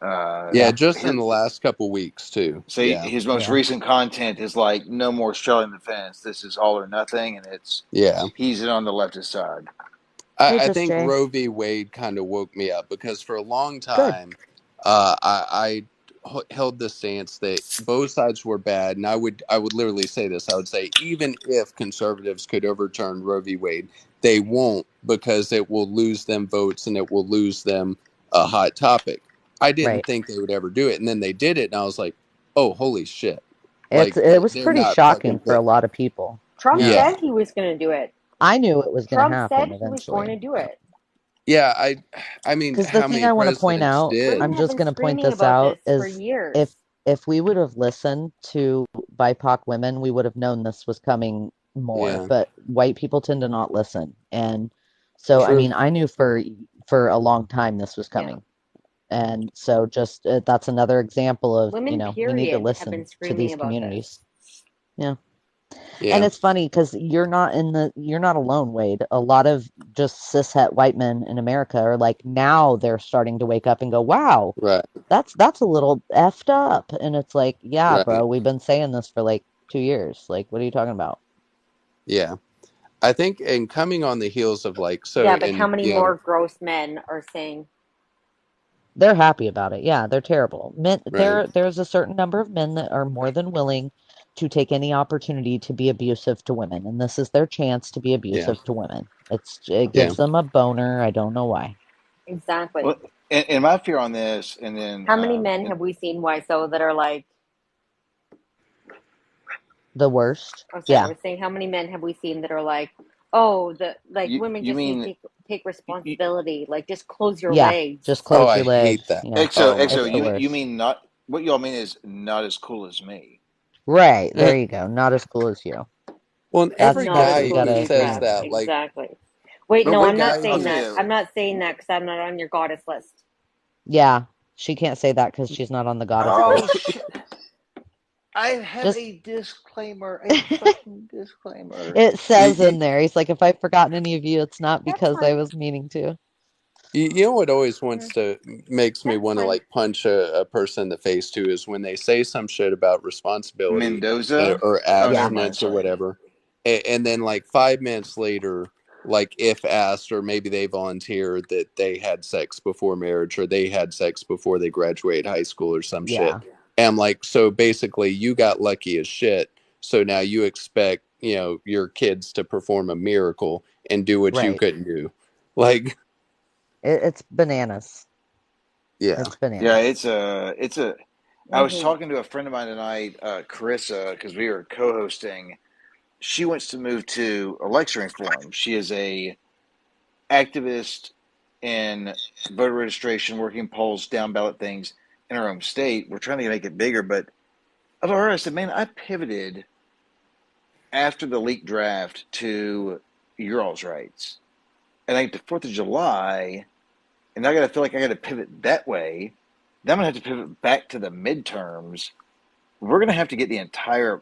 yeah. Yeah. Just in His, the last couple weeks too. say Yeah, his most Yeah. recent content is like no more straddling the fence. This is all or nothing, and yeah. he's on the leftist side. Hey, I Just think Jay. Roe v. Wade kind of woke me up because for a long Good. time, I held the stance that both sides were bad, and I would literally say this. I would say even if conservatives could overturn Roe v. Wade, they won't, because it will lose them votes and it will lose them a hot topic. I didn't Right. think they would ever do it, and then they did it, and I was like, oh, holy shit! It was They're pretty not shocking fucking for a kidding. lot of people. Trump Yeah. said he was going to do it. I knew it was going to Trump happen said he was going to eventually. do it. Yeah, I mean, Because the how thing many I want to point presidents out, did? I'm Women have just been going to point screaming this about out, this for is years. if we would have listened to BIPOC women, we would have known this was coming more. Yeah, But white people tend to not listen, and so I true. mean, I knew for a long time this was Yeah. coming, and so just that's another example of, Women, we need to period, have been listen to screaming these about this. communities. Yeah. And Yeah, it's funny because you're not alone, Wade. A lot of just cishet white men in America are like, now they're starting to wake up and go, wow, right, that's a little effed up. And it's like, yeah, right. bro, we've been saying this for like 2 years. Like, what are you talking about? Yeah. I think, and coming on the heels of like, so, Yeah, but how and many more gross men are saying, They're happy about it. Yeah, they're terrible. Men, right, there's a certain number of men that are more than willing to take any opportunity to be abusive to women, and this is their chance to be yeah, abusive to women. It yeah, gives them a boner. I don't know why. exactly? Well, and my fear on this, and then How many men have we seen, Wiseau, that are like, The worst. oh, sorry, I Yeah, was saying, how many men have we seen that are like, oh, women you just need mean to take responsibility, like just close your yeah. legs. Just Oh, close I your hate legs. that. Yeah, EXO Oh my it's EXO? the God. You worst. mean not what y'all mean is not as cool as me. Right, there you go. Not as cool as you. Well, and That's every Not as what guy we cool as who gotta, you, says yeah. Trav. that, like, Exactly. Wait, But no, wait, I'm not guy I'll saying tell who, that. you, I'm not saying that because I'm not on your goddess list. Yeah, she can't say that because she's not on the goddess oh list. shit, I have Just a disclaimer, a fucking disclaimer. it you, says in there, he's like, if I've forgotten any of you, it's not That's because I fine. was meaning to. you know what always makes me That's want to fine. like punch a person in the face too, is when they say some shit about responsibility Mendoza. or Oh, never Yeah. mind. abstinence or Sorry. whatever, and then like 5 minutes later, like if asked, or maybe they volunteer that they had sex before marriage or they had sex before they graduated high school or some shit. Yeah. And I'm like, so basically you got lucky as shit. So now you expect, your kids to perform a miracle and do what you Right. couldn't do. Like, It's bananas. yeah. It's Yeah, bananas. it's a. I was talking to a friend of mine tonight, Carissa, because we were co-hosting. She wants to move to a lecturing forum. She is a activist in voter registration, working polls, down ballot things in her own state. We're trying to make it bigger, but I told her, I said, man, I pivoted after the leaked draft to your all's rights. And like the 4th of July, and I got to feel like I got to pivot that way. Then I'm going to have to pivot back to the midterms. We're going to have to get the entire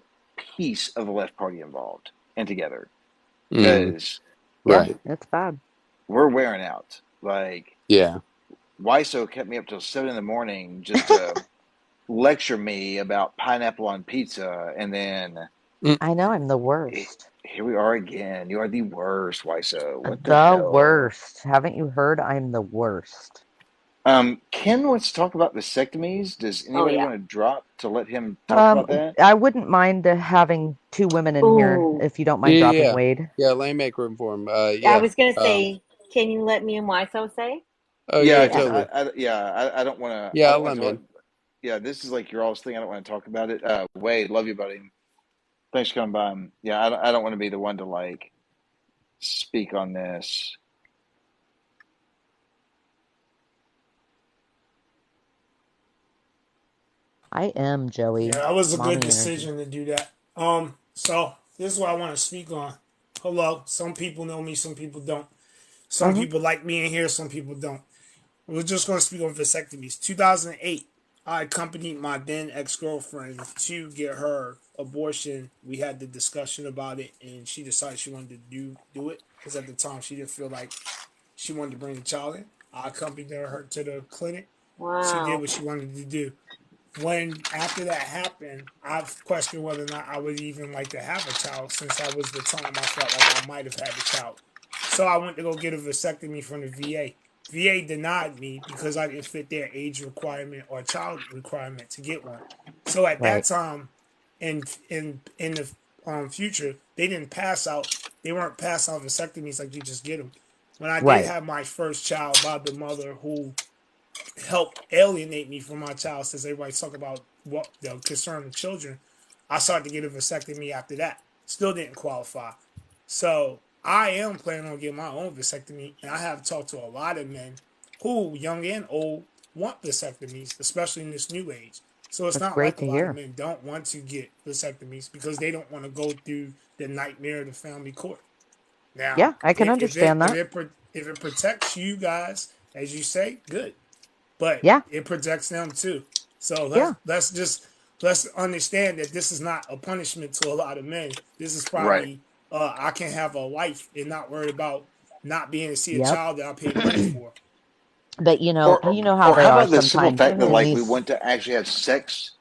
piece of the left party involved and together because Yeah, Right. it's bad. we're wearing out. Like, Yeah. Wiseau kept me up till 7 in the morning just to lecture me about pineapple on pizza, and then I know I'm the worst. here we are again. You are the worst, Wiseau. What the The hell? worst. Haven't you heard? I'm the worst. Ken wants to talk about vasectomies. Does Oh, anybody yeah. want to drop to let him talk about that? I wouldn't mind having two women in here Ooh. if you don't mind dropping, Wade. Yeah, let me make room for him. I Yeah. was going to say, can you let me and Wiseau say? Oh Yeah, yeah, because totally. I don't want to. Yeah, I I'll don't let want him to in. talk. Yeah, this is like your all's thing. I don't want to talk about it. Wade, love you, buddy. Thanks for coming by. Yeah, I don't want to be the one to like speak on this. I am Joey. Yeah, that was a Mommy good energy. decision to do that. So this is what I want to speak on. Hello, some people know me, some people don't. Some people like me in here, some people don't. We're just going to speak on vasectomies. 2008, I accompanied my then ex-girlfriend to get her abortion. We had the discussion about it, and she decided she wanted to do it because at the time she didn't feel like she wanted to bring the child in. I accompanied her to the clinic. Wow. She did what she wanted to do. When after that happened, I've questioned whether or not I would even like to have a child, since that was the time I felt like I might have had a child. So I went to go get a vasectomy from the VA. VA denied me because I didn't fit their age requirement or child requirement to get one. So at that Right. time, in the future, they didn't pass out. They weren't pass out vasectomies like you just get them. When I did Right. have my first child by the mother who helped alienate me from my child, since everybody's talking about what the concern of children, I started to get a vasectomy after that. Still didn't qualify. So I am planning on getting my own vasectomy, and I have talked to a lot of men who, young and old, want vasectomies, especially in this new age. So it's That's not great like a to lot of hear. men don't want to get vasectomies because they don't want to go through the nightmare of the family court. Now, Yeah, I can understand that. if it protects you guys, as you say, good, but Yeah. it protects them too. So Yeah. let's understand that this is not a punishment to a lot of men. This is Right. probably I can have a life and not worried about not being to see a Yep. child that I paid money for. But you know how Or they how are about the simple sometimes fact that in like we these. want to actually have sex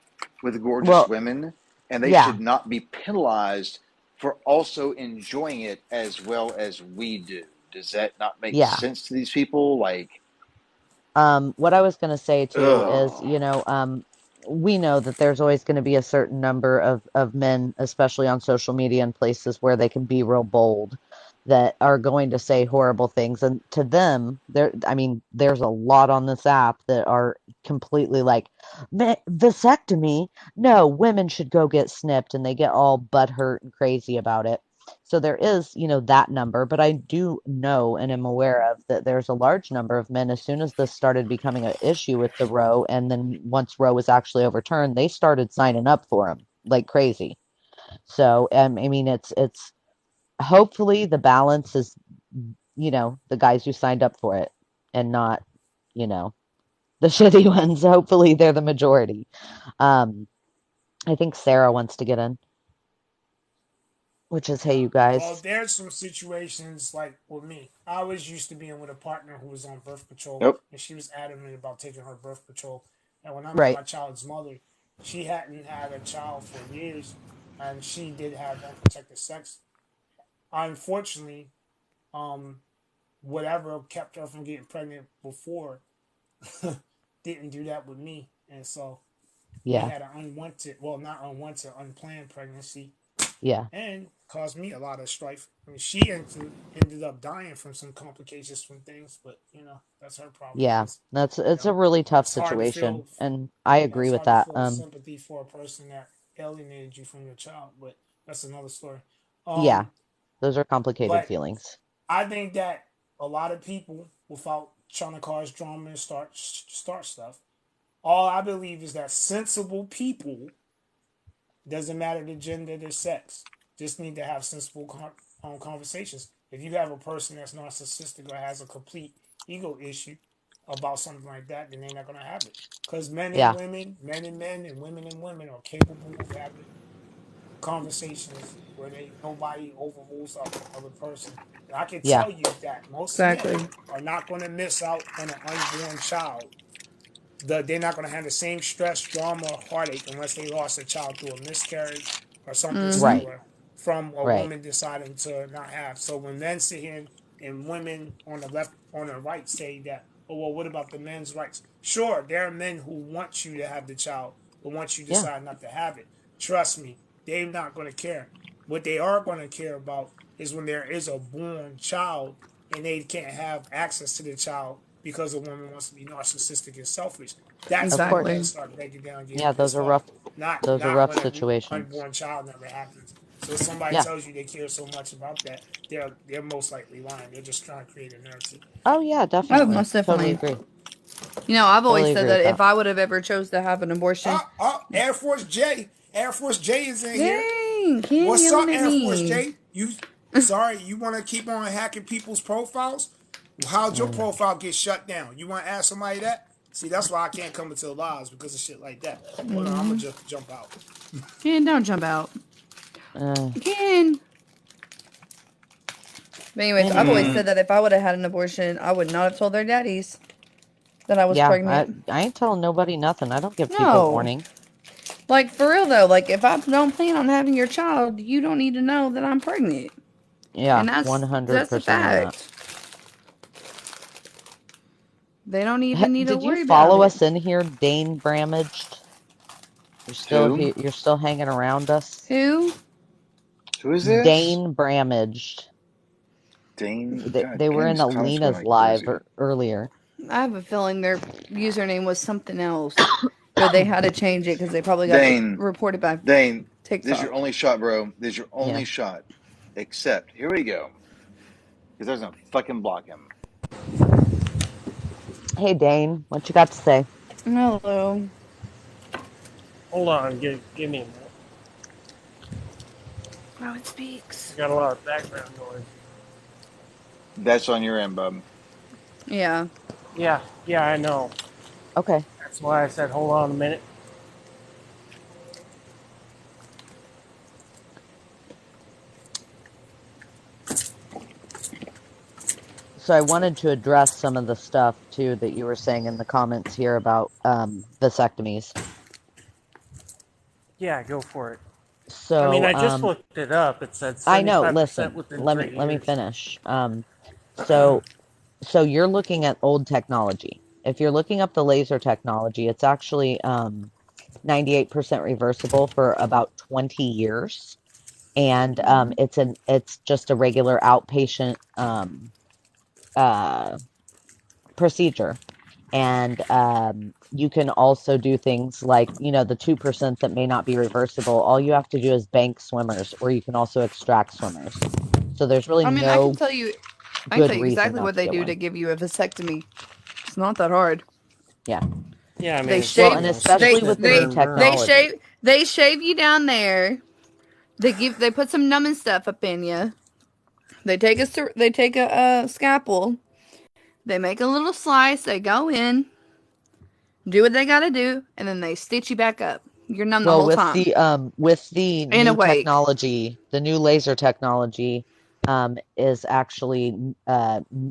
with gorgeous Well, women, and they yeah. should not be penalized for also enjoying it as well as we do. Does that not make Yeah. sense to these people? Like, What I was going to say too is, ugh. we know that there's always going to be a certain number of men, especially on social media and places where they can be real bold, that are going to say horrible things. And to them, I mean, there's a lot on this app that are completely like, vasectomy? No, women should go get snipped, and they get all butthurt and crazy about it. So there is, that number, but I do know and am aware of that there's a large number of men, as soon as this started becoming an issue with the Roe, and then once Roe was actually overturned, they started signing up for him like crazy. So, I mean, it's hopefully the balance is, the guys who signed up for it and not, you know, the shitty ones. Hopefully they're the majority. Um, I think Sarah wants to get in, which is, hey, you Well, guys. there's some situations like with me. I was used to being with a partner who was on birth control, Nope. and she was adamant about taking her birth control. And when I met Right. my child's mother, she hadn't had a child for years, and she did have unprotected sex. Unfortunately, um, whatever kept her from getting pregnant before didn't do that with me, and so we Yeah. had an unwanted, well, not unwanted, unplanned pregnancy, Yeah. and caused me a lot of strife. I mean, she ended up dying from some complications from things, but that's her problem. Yeah. Because It's a really tough it's hard to situation, feel. and I Yeah, agree it's with hard to that. feel sympathy for a person that alienated you from your child, but that's another story. Yeah, Um, those are complicated but feelings. I think that a lot of people, without trying to cause drama and start stuff, all I believe is that sensible people, doesn't matter the gender, the sex, just need to have sensible conversations. If you have a person that's narcissistic or has a complete ego issue about something like that, then they're not going to have it. Because men and Yeah. women, men and men, and women are capable of having conversations where nobody overrules the other person. And I can Yeah. tell you that most men Exactly. are not going to miss out on an unborn child. They're not going to have the same stress, drama, or heartache unless they lost a child through a miscarriage or something Right. similar from a Right. woman deciding to not have. So when men sit here and women on the left, on the right say that, oh, well, what about the men's rights? Sure, there are men who want you to have the child, but once you Yeah. decide not to have it, trust me, they're not going to care. What they are going to care about is when there is a born child and they can't have access to the child because a woman wants to be narcissistic and selfish. That's Of when men Exactly. course. start breaking down, getting Yeah, those pissed are off. rough. Not Those are not rough when an situations. unborn child never happens. So if somebody Yeah. tells you they care so much about that, they're most likely lying. They're just trying to create a narrative. Oh yeah, Oh, definitely. most Totally definitely. agree. I've always Totally said agree that with if that. I would have ever chose to have an abortion, Air Force J. Air Force J is in here. dang, he ain't What's yelling up, at Air Force me. J? You sorry, you want to keep on hacking people's profiles? How'd your Mm. profile get shut down? You want to ask somebody that? See, that's why I can't come into the lives because of shit like that. Hold on, I'm gonna just jump out. Ken, don't jump out. Uh, Ken. But anyways, I've always anyway, said that if I would have had an abortion, I would not have told their daddies that I was yeah, I pregnant. I ain't telling nobody nothing. I don't give people No. warning. Like, for real though, like, if I don't plan on having your child, you don't need to know that I'm pregnant. Yeah, And that's a 100% on that. fact. They don't even need to Did you worry about follow it. us in here, Dane Bramaged? You're still Who? here. You're still hanging around us. Who? Who is this? Dane Bramaged. Dane. They, God they were damn, in these comments going Alina's like live crazy. earlier. I have a feeling their username was something else, but they had to change it because they probably got Dane. reported by Dane. This is your TikTok. only shot, bro. This is your Yeah. only shot. Except, here we go. Because there's no fucking block him. Hey, Dane, what you got to say? Hello. Hold on, give me a minute. Oh, it speaks. I got a lot of background noise. That's on your end, bub. Yeah. Yeah, I know. Okay. That's why I said hold on a minute. So I wanted to address some of the stuff too that you were saying in the comments here about vasectomies. Yeah, go for it. So I mean, I just looked it up. It said 75% I know. Listen, within let 3 me years. finish. So you're looking at old technology. If you're looking up the laser technology, it's actually 98% reversible for about 20 years, and it's just a regular outpatient procedure. And you can also do things like, the 2% that may not be reversible. All you have to do is bank swimmers, or you can also extract swimmers. So there's really I mean, I can no tell you good reason exactly not what to they get do one. to give you a vasectomy. It's not that hard. Yeah. Yeah, I mean, They it's, Well, shave. and you know, especially snip, with the snip, new burn, burn. technology. They shave you down there. They put some numbing stuff up in you. They take a scalpel. They make a little slice. They go in, do what they gotta do, and then they stitch you back up. You're numb the Well, whole time. with the And new awake. technology, the new laser technology, is actually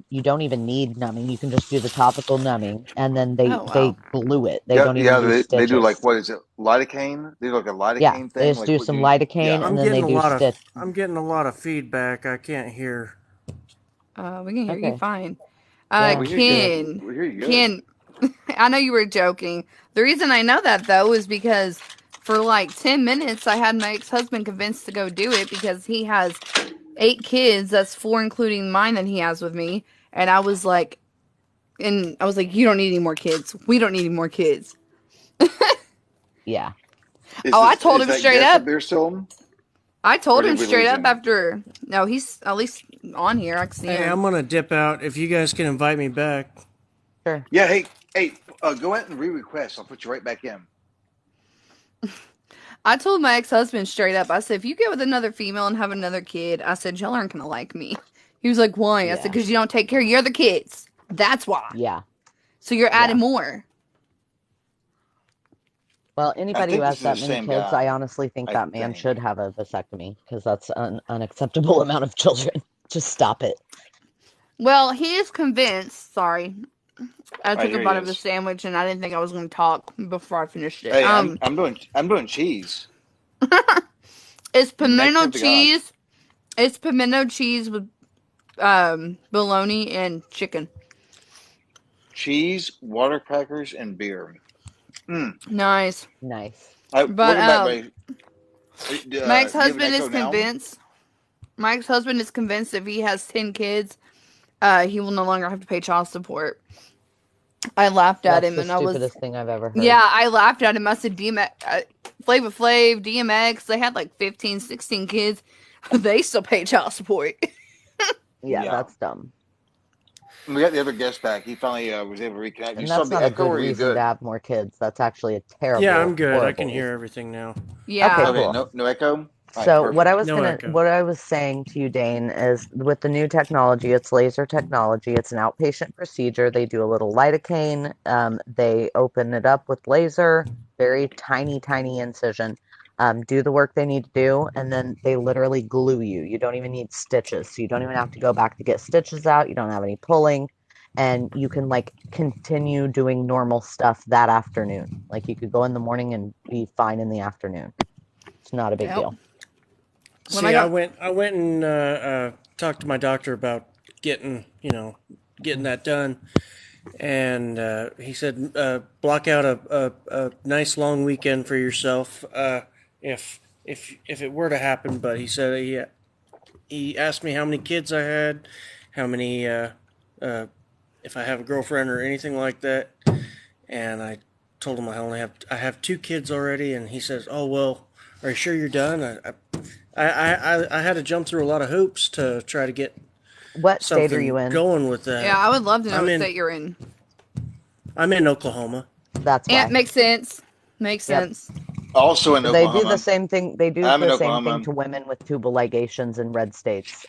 you don't even need numbing. You can just do the topical numbing, and then they Oh wow. glue it. They Yeah, don't even yeah. do They do like, stitches. what is it? Lidocaine? They do like a Yeah, lidocaine they thing? just Like do what some you, lidocaine, yeah. and then they do stitch. I'm getting a lot of feedback. I can't hear. We can hear you Okay, fine. yeah. We hear you good. Ken, We hear you good. Ken, I know you were joking. The reason I know that though is because for like 10 minutes I had my ex-husband convinced to go do it because he has 8 kids. That's 4 including mine that he has with me. And I was like, you don't need any more kids. We don't need any more kids. Yeah. I told Is him that straight guest up. up there still? I Or told him did we straight lose up him? after. No, he's at least on here. I can see Hey, him. I'm gonna dip out. If you guys can invite me back. Sure. Yeah, hey, go out and re-request. I'll put you right back in. I told my ex-husband straight up. I said, if you get with another female and have another kid, I said, y'all aren't gonna like me. He was like, why? I said, Yeah. because you don't take care of your other kids. That's why. Yeah. So you're adding Yeah. more. Well, I anybody who think has this is that the many same kids, I guy. honestly think I that man think. should have a vasectomy because that's an unacceptable amount of children. Just stop it. Well, he is convinced. Sorry. I All right, took a here he bite of the is. sandwich and I didn't think I was going to talk before I finished it. Hey, I'm doing cheese. It's Next pimento to God. cheese. It's pimento cheese with bologna and chicken. Cheese, water crackers, and beer. Nice. Nice. Welcome But back, buddy. my Do you have an ex-husband echo is now? convinced. My ex-husband is convinced if he has 10 kids, he will no longer have to pay child support. I laughed at That's him the and I was, stupidest thing I've ever heard. yeah, I laughed at him. I said, Flavor Flav, DMX, they had like 15, 16 kids. They still pay child support. Yeah, Yeah. that's dumb. We got the other guest back. He finally was able to reconnect. You And still have that's the not a echo, good or are you reason good? to have more kids. That's actually a terrible, Yeah, I'm good. I horrible can hear reason. everything now. Yeah. Okay, Okay, cool. no echo. All right, So perfect. No echo. what I was saying to you, Dane, is with the new technology, it's laser technology. It's an outpatient procedure. They do a little lidocaine. They open it up with laser, very tiny, tiny incision. Do the work they need to do, and then they literally glue you. You don't even need stitches, so you don't even have to go back to get stitches out. You don't have any pulling, and you can like continue doing normal stuff that afternoon. Like you could go in the morning and be fine in the afternoon. It's not a big Yep. deal. When See, I went and talked to my doctor about getting that done, and he said, block out a nice long weekend for yourself if it were to happen. But he said he asked me how many kids I had, how many if I have a girlfriend or anything like that, and I told him I have 2 kids already, and he says, "Oh well, are you sure you're done?" I had to jump through a lot of hoops to try to get What state are something you in? going with that. Yeah, I would love to know I'm what in state you're in. I'm in Oklahoma. That's Yeah, why. makes sense. Makes Yep. sense. Also in They do the Oklahoma. same thing. They do I'm in the same thing Oklahoma. to women with tubal ligations in red states.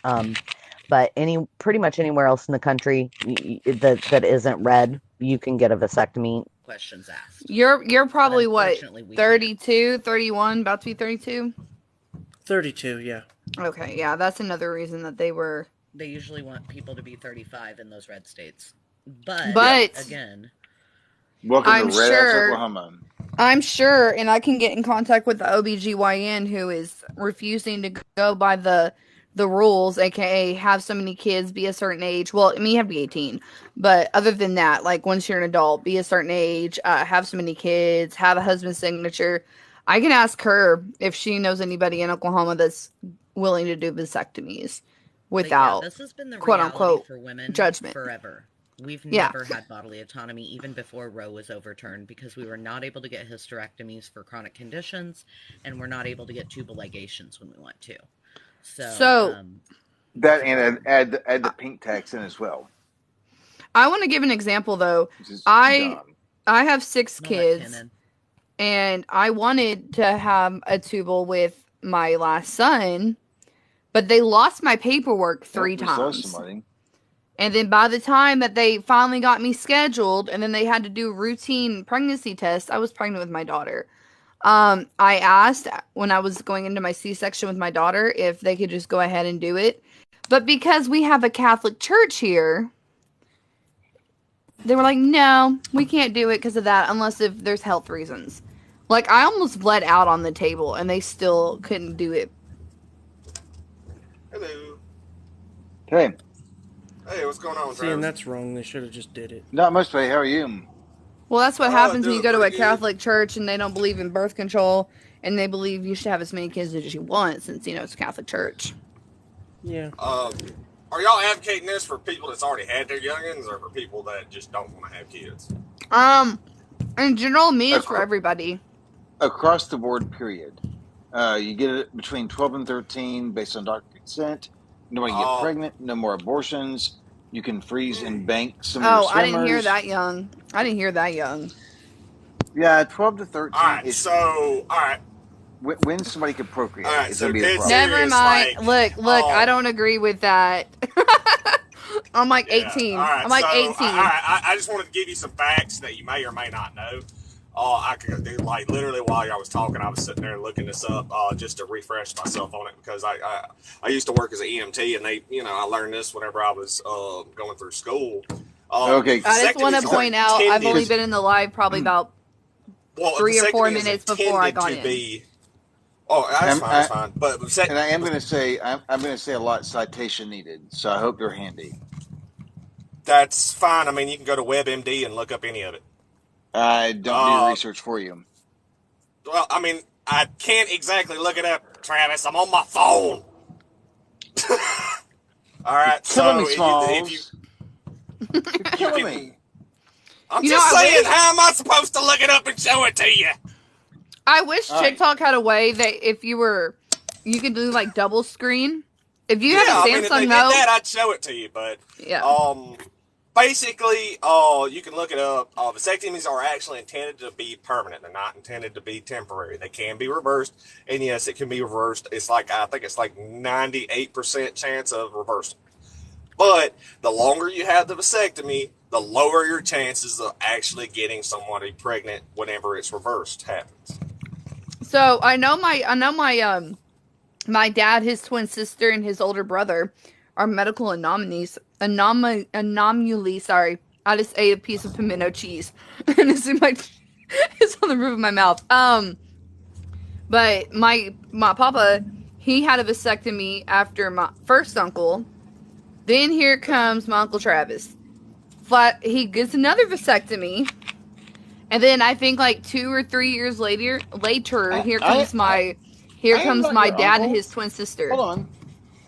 But pretty much anywhere else in the country that isn't red, you can get a vasectomy. Questions asked. You're probably what, unfortunately, we 32, 31, about to be 32? 32, yeah. Okay, yeah, that's another reason that they were. They usually want people to be 35 in those red states. But again, welcome I'm to Red sure- Ass Oklahoma. I'm sure, and I can get in contact with the OBGYN who is refusing to go by the rules, aka have so many kids, be a certain age. Well, I mean, you have to be 18, but other than that, like once you're an adult, be a certain age, have so many kids, have a husband's signature. I can ask her if she knows anybody in Oklahoma that's willing to do vasectomies without this has been the quote reality unquote for women judgment forever. We've Yeah. never had bodily autonomy, even before Roe was overturned, because we were not able to get hysterectomies for chronic conditions, and we're not able to get tubal ligations when we want to. So that and add the pink tax in as well. I want to give an example though. I have 6 kids, and I wanted to have a tubal with my last son, but they lost my paperwork 3 times. And then by the time that they finally got me scheduled, and then they had to do routine pregnancy tests, I was pregnant with my daughter. I asked when I was going into my C-section with my daughter if they could just go ahead and do it. But because we have a Catholic church here, they were like, no, we can't do it because of that unless if there's health reasons. Like, I almost bled out on the table, and they still couldn't do it. Hello. Hey. Hey, what's going on, See, Travis? and that's wrong. They should have just did it. Not much, buddy. How are you? Well, that's what happens when doing you go to a pretty good. Catholic church and they don't believe in birth control, and they believe you should have as many kids as you want since, you know, it's a Catholic church. Yeah. Are y'all advocating this for people that's already had their youngins, or for people that just don't want to have kids? In general, me, it's for everybody. Across the board, period. You get it between 12 and 13 based on doctor consent. Nobody can get pregnant. No more abortions. You can freeze and bank some of your swimmers. I didn't hear that young. I didn't hear that young. Yeah, 12 to 13. All right, so, all right. When somebody could procreate, All right, it's so going to be a dead problem. Never mind. Look, I don't agree with that. I'm like 18. All right, I'm like so, 18. All right, I just wanted to give you some facts that you may or may not know. I could do, like, literally while y'all was talking, I was sitting there looking this up just to refresh myself on it, because I used to work as an EMT, and I learned this whenever I was going through school. Okay. I just want to point out, I've only been in the live probably about 3 or 4 minutes before I got in. That's fine. But and I am going to say, I'm going to say a lot citation needed, so I hope they're handy. That's fine. I mean, you can go to WebMD and look up any of it. I don't do research for you. Well, I mean, I can't exactly look it up, Travis. I'm on my phone. All right, Killing me, so Smalls. You're killing me. I'm just saying, how am I supposed to look it up and show it to you? I wish TikTok had a way that if you could do like double screen. If you have a Samsung if they did Note, that, I'd show it to you. But basically, you can look it up. Vasectomies are actually intended to be permanent. They're not intended to be temporary. They can be reversed, and yes, it can be reversed. It's like, I think it's like 98% chance of reversal. But the longer you have the vasectomy, the lower your chances of actually getting somebody pregnant whenever it's reversed happens. So I know my dad, his twin sister, and his older brother are medical anomalies. Sorry, I just ate a piece of pimento cheese, and it's on the roof of my mouth. But my papa, he had a vasectomy after my first uncle. Then here comes my Uncle Travis. he gets another vasectomy, and then I think like 2 or 3 years later, here comes my dad and his twin sister. Hold on,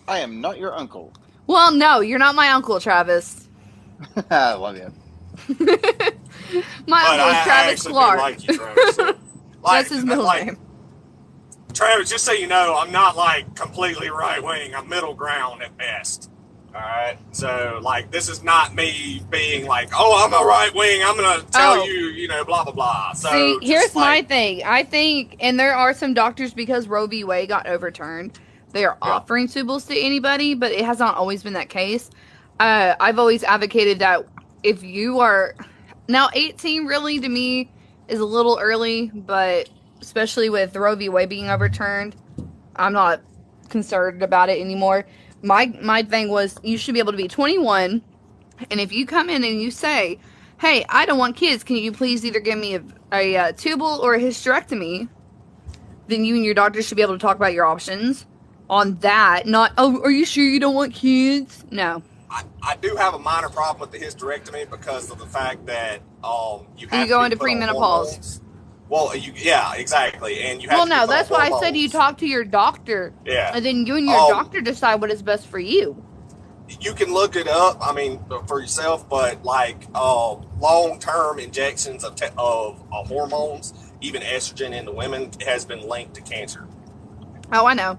I am not your uncle. Well, no, you're not my uncle, Travis. I love you. My uncle is Travis Clark. Like you, Travis, so, that's his middle name. Travis, just so you know, I'm not like completely right wing. I'm middle ground at best. All right, so like this is not me being like, oh, I'm a right wing. I'm gonna tell you, blah blah blah. So see, here's my thing. I think, and there are some doctors, because Roe v. Wade got overturned, they are offering tubals to anybody, but it has not always been that case. I've always advocated that if you are now 18, really to me is a little early, but especially with Roe v. Wade being overturned, I'm not concerned about it anymore. My thing was, you should be able to be 21, and if you come in and you say, hey, I don't want kids, can you please either give me a tubal or a hysterectomy, then you and your doctor should be able to talk about your options on that. Not, oh, are you sure you don't want kids? No. I do have a minor problem with the hysterectomy because of the fact that you have you go into premenopause. Well, yeah, exactly, and you have. Well, no, that's why I said you talk to your doctor. Yeah, and then you and your doctor decide what is best for you. You can look it up. I mean, for yourself, but like long-term injections of hormones, even estrogen in the women, has been linked to cancer. Oh, I know.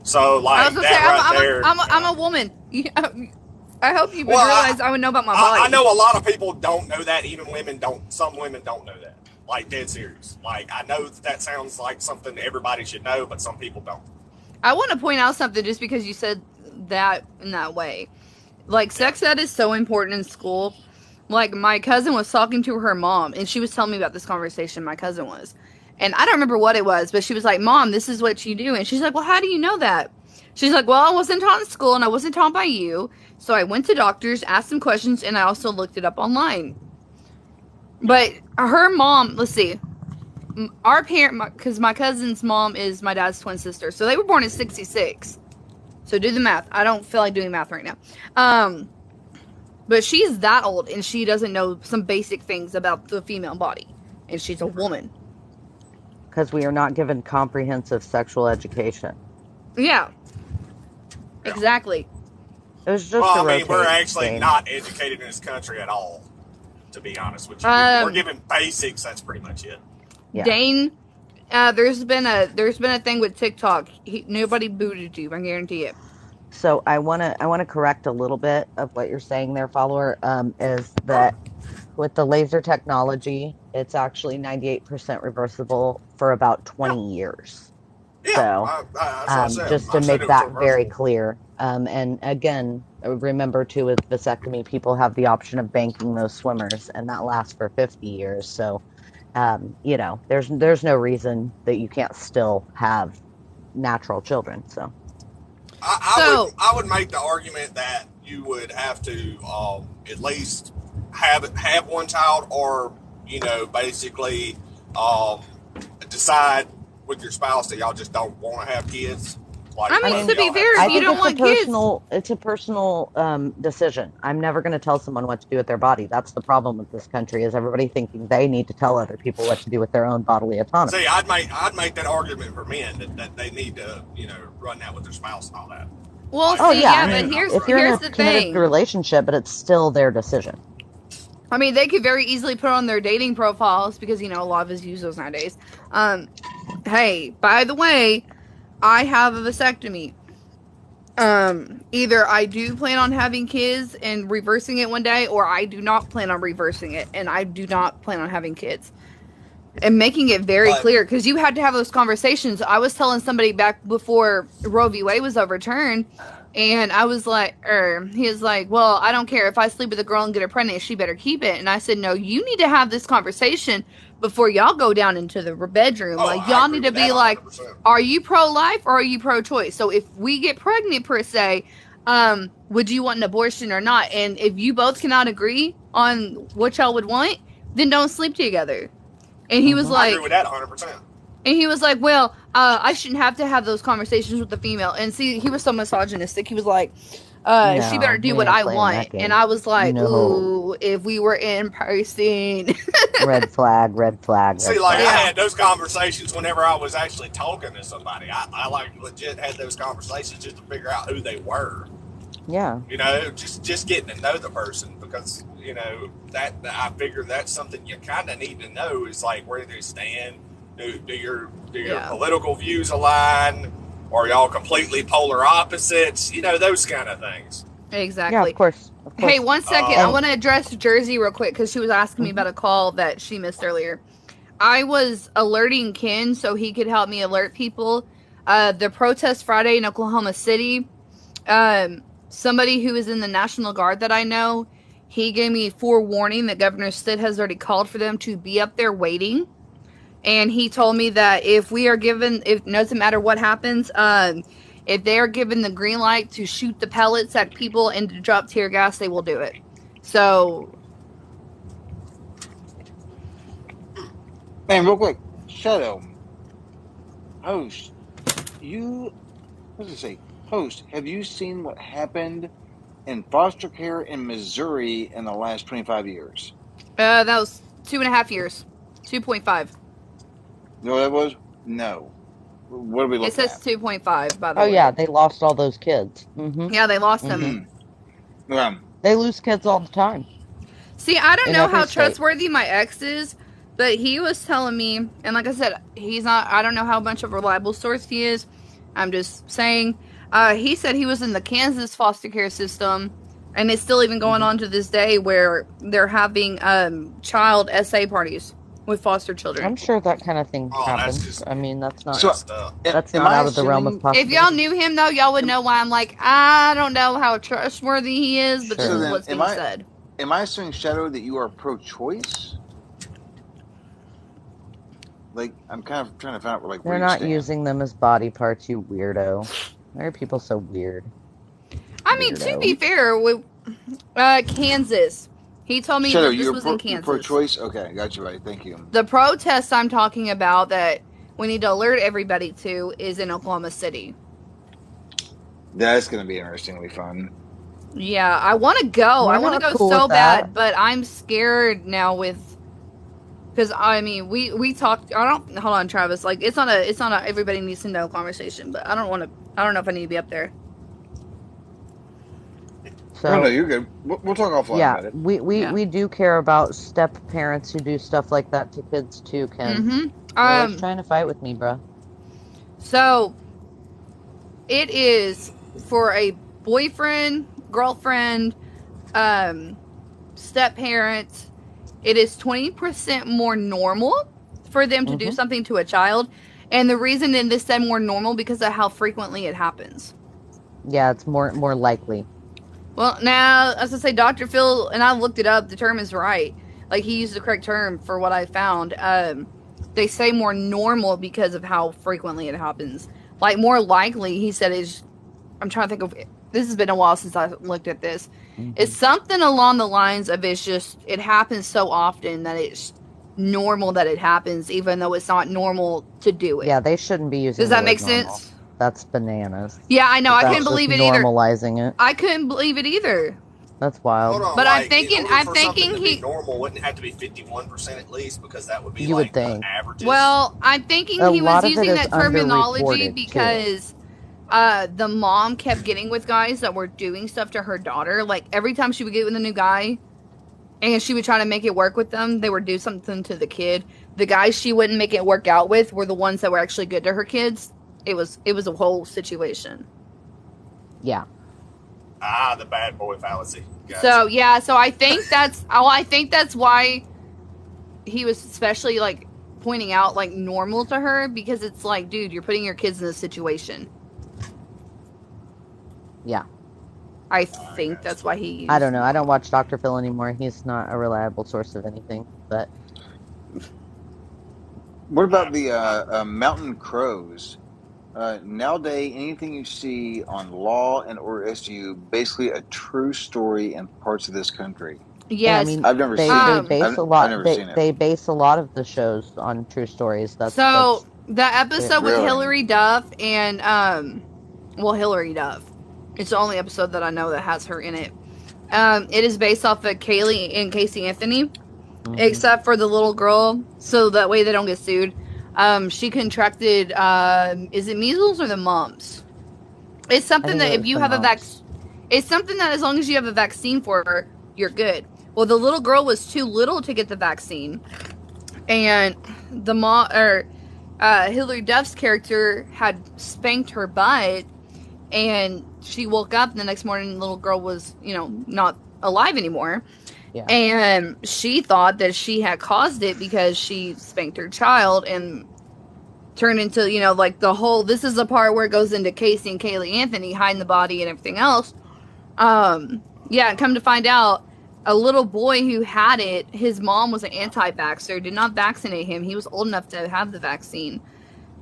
So, like I was gonna say, I'm a woman. I hope you realize I would know about my body. I know a lot of people don't know that. Even women don't. Some women don't know that. Like, dead serious. Like, I know that sounds like something everybody should know, but some people don't. I want to point out something just because you said that in that way. Like, sex ed is so important in school. Like, my cousin was talking to her mom, and she was telling me about this conversation my cousin was. And I don't remember what it was, but she was like, Mom, this is what you do. And she's like, well, how do you know that? She's like, well, I wasn't taught in school, and I wasn't taught by you. So I went to doctors, asked them questions, and I also looked it up online. But her mom, let's see, our parent, because my cousin's mom is my dad's twin sister, so they were born in 1966. So do the math. I don't feel like doing math right now. But she's that old, and she doesn't know some basic things about the female body, and she's a woman. Because we are not given comprehensive sexual education. Yeah. Exactly. It was just we're actually not educated in this country at all. To be honest with you, we're given basics. That's pretty much it. Yeah. Dane, there's been a thing with TikTok. Nobody booted you. I guarantee it. So I wanna correct a little bit of what you're saying there, follower. Is that with the laser technology, it's actually 98% reversible for about 20 years. Yeah, so just to make that very clear. And again, remember too, with vasectomy, people have the option of banking those swimmers, and that lasts for 50 years. So, there's no reason that you can't still have natural children. So, I would make the argument that you would have to at least have one child, or basically decide with your spouse that y'all just don't want to have kids. Like, to be fair, if you don't want kids, it's a personal decision. I'm never going to tell someone what to do with their body. That's the problem with this country, is everybody thinking they need to tell other people what to do with their own bodily autonomy. See, I'd make that argument for men that they need to, run that with their spouse and all that. Well, but here's you're in a the committed thing. relationship, but it's still their decision. I mean, they could very easily put on their dating profiles, because, a lot of us use those nowadays. Hey, by the way, I have a vasectomy. Either I do plan on having kids and reversing it one day, or I do not plan on reversing it, and I do not plan on having kids. And making it very clear, because you had to have those conversations. I was telling somebody back before Roe v. Wade was overturned, and I was like, he was like, well, I don't care if I sleep with a girl and get her pregnant, she better keep it. And I said, no, you need to have this conversation before y'all go down into the bedroom. Like, y'all need to be like, are you pro-life or are you pro-choice? So if we get pregnant, per se, would you want an abortion or not? And if you both cannot agree on what y'all would want, then don't sleep together. And he was like, I agree with that 100%. And he was like, well, I shouldn't have to have those conversations with the female. And see, he was so misogynistic. He was like, she better No, do we what ain't I playing that want. And game. I was like, No. ooh, if we were in person. Red flag, red flag, See, red like I flag. had those conversations whenever I was actually talking to somebody. I like legit had those conversations just to figure out who they were. Yeah. You know, just getting to know the person, because you know that I figure that's something you kind of need to know, is like, where do they stand? Do your Yeah. political views align? Or y'all completely polar opposites? You know, those kind of things. Exactly. Yeah, of course. Hey, one second. I Um, want to address Jersey real quick because she was asking me about a call that she missed earlier. I was alerting Ken so he could help me alert people. The protest Friday in Oklahoma City, somebody who is in the National Guard that I know, he gave me forewarning that Governor Stitt has already called for them to be up there waiting. And he told me that if we are given, if doesn't matter what happens, if they are given the green light to shoot the pellets at people and to drop tear gas, they will do it. So, Man, real quick, Shadow, host, what does it say? Host, have you seen what happened in foster care in Missouri in the last 25 years? that was 2.5 years. 2.5. You know what that was? No. What are we It looking says at? 2.5, by the Oh way. yeah, they lost all those kids. Yeah, they lost them. They lose kids all the time. See, I don't In know every how state. trustworthy my ex is, but he was telling me, and like I said, he's not, I don't know how much of a reliable source he is. I'm just saying, he said he was in the Kansas foster care system, and it's still even going on to this day, where they're having child SA parties with foster children. I'm sure that kind of thing Oh, that's happens. just I mean, that's not messed up. that's am not I out of the realm of assuming- If possibility. y'all knew him, though, y'all would know why I'm like, I don't know how trustworthy he is, but Sure. this So is then, what's being said. Am I assuming, Shadow, that you are pro-choice? Like, I'm kind of trying to find out like where They're you not stand. using them as body parts, you weirdo. Why are people so weird? I mean, to Weirdo. be fair, with Kansas, he told me Shadow, that this you're was in you're Kansas. pro-choice? Okay, got you right. Thank you. The protest I'm talking about that we need to alert everybody to is in Oklahoma City. That's going to be interestingly fun. Yeah, I want to go. We're I want to not go cool so with that. bad, but I'm scared now with, because I mean we talked. I don't hold on, Travis. Like it's not a everybody needs to know conversation, but I don't know if I need to be up there. So Oh, no, you're good. We'll talk offline yeah, about it. we do care about step parents who do stuff like that to kids too, Ken. Mm-hmm. You're always trying to fight with me, bruh. So it is for a boyfriend, girlfriend, step parent. It is 20% more normal for them to do something to a child. And the reason that this said more normal because of how frequently it happens. Yeah, it's more likely. Well, now, as I say, Dr. Phil, and I looked it up, the term is right. Like, he used the correct term for what I found. They say more normal because of how frequently it happens. Like, more likely, he said, is, I'm trying to think of, this has been a while since I looked at this. It's something along the lines of it's just, it happens so often that it's normal that it happens, even though it's not normal to do it. Yeah, they shouldn't be using Does the that word make normal. sense? That's bananas. Yeah, I know. But I that's couldn't believe just it either. normalizing it. I couldn't believe it either. That's wild. Hold on, But like, I'm thinking- in order I'm for thinking something to he- be normal, wouldn't it have to be 51% at least, because that would be You would like the think. averages. Well, I'm thinking A he lot was of it using is that terminology underreported, too. because the mom kept getting with guys that were doing stuff to her daughter. Like, every time she would get with a new guy and she would try to make it work with them, they would do something to the kid. The guys she wouldn't make it work out with were the ones that were actually good to her kids. It was a whole situation. Yeah. The bad boy fallacy. Gotcha. So yeah, so I think that's why he was especially like pointing out like normal to her, because it's like, dude, you're putting your kids in this situation. Yeah. I think that's why he used I don't know. I don't watch Dr. Phil anymore. He's not a reliable source of anything. But What about the Mountain Crows? Nowadays, anything you see on Law and Order SU, basically a true story in parts of this country. Yes. I mean, I've never they seen it. base I've a lot. never seen it. They base a lot of the shows on true stories. That's So That episode with Really? Hillary Duff and Hillary Duff. It's the only episode that I know that has her in it. It is based off of Kaylee and Casey Anthony, except for the little girl, so that way they don't get sued. She contracted, is it measles or the mumps? It's something that if you have a vaccine, it's something that as long as you have a vaccine for her, you're good. Well, the little girl was too little to get the vaccine, and the Hillary Duff's character had spanked her butt, and she woke up the next morning and the little girl was, not alive anymore. Yeah. And she thought that she had caused it because she spanked her child, and turned into, this is the part where it goes into Casey and Kaylee Anthony hiding the body and everything else. Come to find out, a little boy who had it, his mom was an anti-vaxxer, did not vaccinate him. He was old enough to have the vaccine.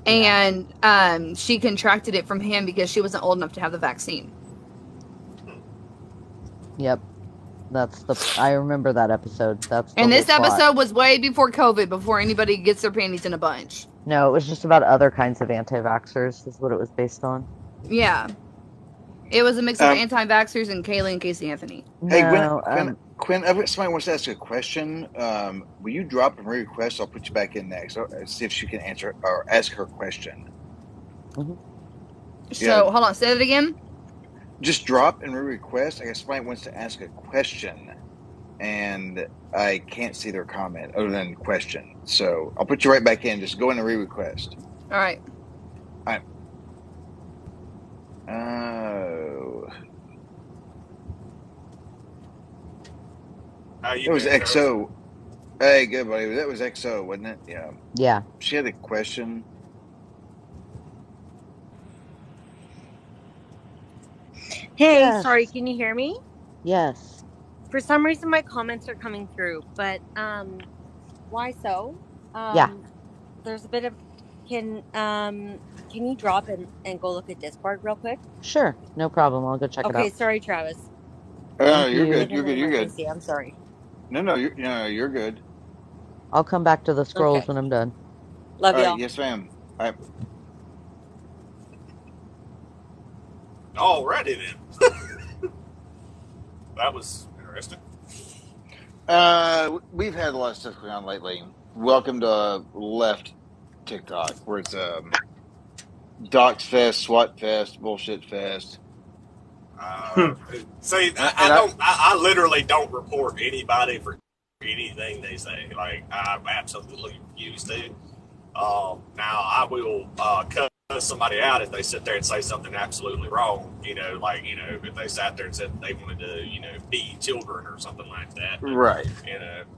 And she contracted it from him because she wasn't old enough to have the vaccine. Yep. I remember that episode. And this episode was way before COVID, before anybody gets their panties in a bunch. No, it was just about other kinds of anti-vaxxers, is what it was based on. Yeah. It was a mix of anti-vaxxers and Kaylee and Casey Anthony. Hey, Quinn, somebody wants to ask a question. Will you drop and re-request? I'll put you back in next. See if she can answer or ask her question. So, hold on. Say that again. Just drop and re-request. I guess somebody wants to ask a question, and I can't see their comment other than question. So I'll put you right back in. Just go in and re-request. All right. It was XO. Hey, good buddy. That was XO, wasn't it? Yeah. Yeah. She had a question. Hey, Yes. sorry, can you hear me? Yes. For some reason, my comments are coming through, but why so? Yeah. There's a bit of can you drop and go look at Discord real quick? Sure. No problem. I'll go check it out. Okay, sorry, Travis. Thank You're you. good. You're good. You're good. I'm sorry. No, you're good. I'll come back to the scrolls Okay. when I'm done. Love All y'all. right, yes, ma'am. All right. Alrighty then. That was interesting. We've had a lot of stuff going on lately. Welcome to Left TikTok, where it's Docs Fest, SWAT Fest, Bullshit Fest. See, I literally don't report anybody for anything they say. Like, I absolutely refuse to. Now, I will cut somebody out if they sit there and say something absolutely wrong. If they sat there and said they wanted to, be children or something like that. Right.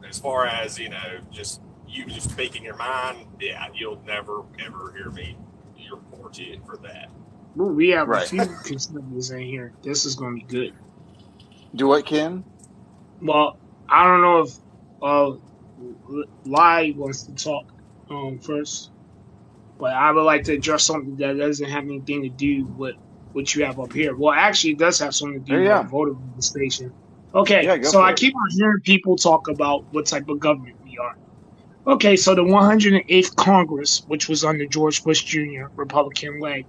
As far as, just speaking your mind, yeah, you'll never, ever hear me report you for that. Ooh, we have Right. a few conservatives in here. This is going to be good. Do what, Ken? Well, I don't know if Lai wants to talk first, but I would like to address something that doesn't have anything to do with what you have up here. Well, actually, it does have something to do with voter registration. Okay, Yeah, go so for I it. keep on hearing people talk about what type of government we are. Okay, so the 108th Congress, which was under George Bush Jr., Republican-led,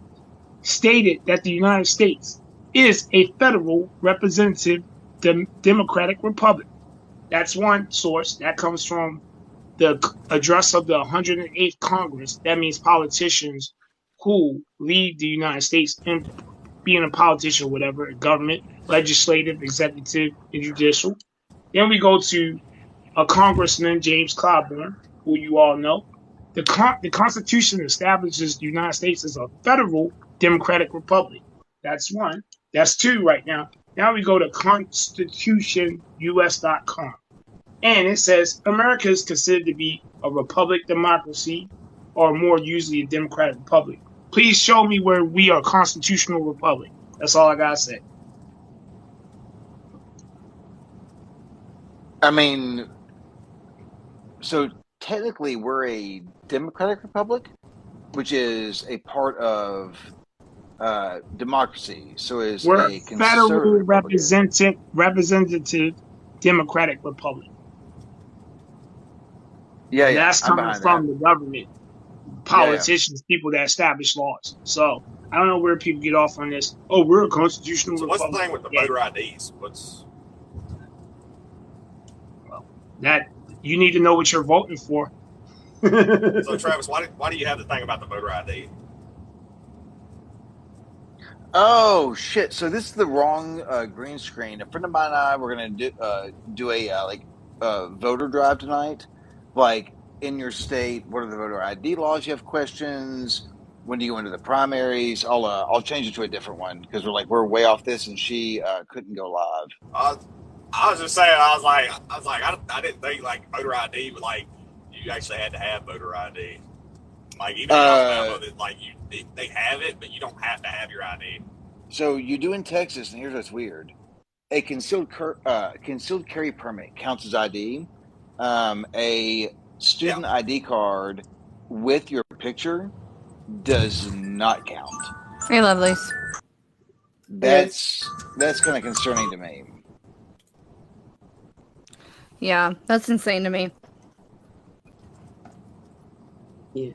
stated that the United States is a federal representative democratic republic. That's one source. That comes from the address of the 108th Congress. That means politicians who lead the United States in being a politician, whatever, government, legislative, executive, and judicial. Then we go to a Congressman, James Clyburn, who you all know. The Constitution establishes the United States as a federal democratic republic. That's one. That's two right now. Now we go to constitutionus.com. And it says America is considered to be a republic democracy, or more usually a democratic republic. Please show me where we are a constitutional republic. That's all I gotta say. I mean, so technically we're a democratic republic, which is a part of democracy. So is We're a a federal representative democratic republic. Yeah, And that's I'm coming behind from that. the government. politicians, people that establish laws. So I don't know where people get off on this. Oh, we're a constitutional So what's the republic. thing with the voter IDs? That you need to know what you're voting for. So Travis, why do you have the thing about the voter ID? Oh shit! So this is the wrong green screen. A friend of mine and I were gonna do a voter drive tonight. Like in your state, what are the voter ID laws? You have questions. When do you go into the primaries? I'll change it to a different one because we're way off this, and she couldn't go live. I was just saying, I didn't think like voter ID, but like you actually had to have voter ID. Like even in Alabama, they have it, but you don't have to have your ID. So you do in Texas, and here's what's weird: a concealed carry permit counts as ID. A student ID card with your picture does not count. Hey, lovelies. That's kind of concerning to me. Yeah, that's insane to me. Yeah.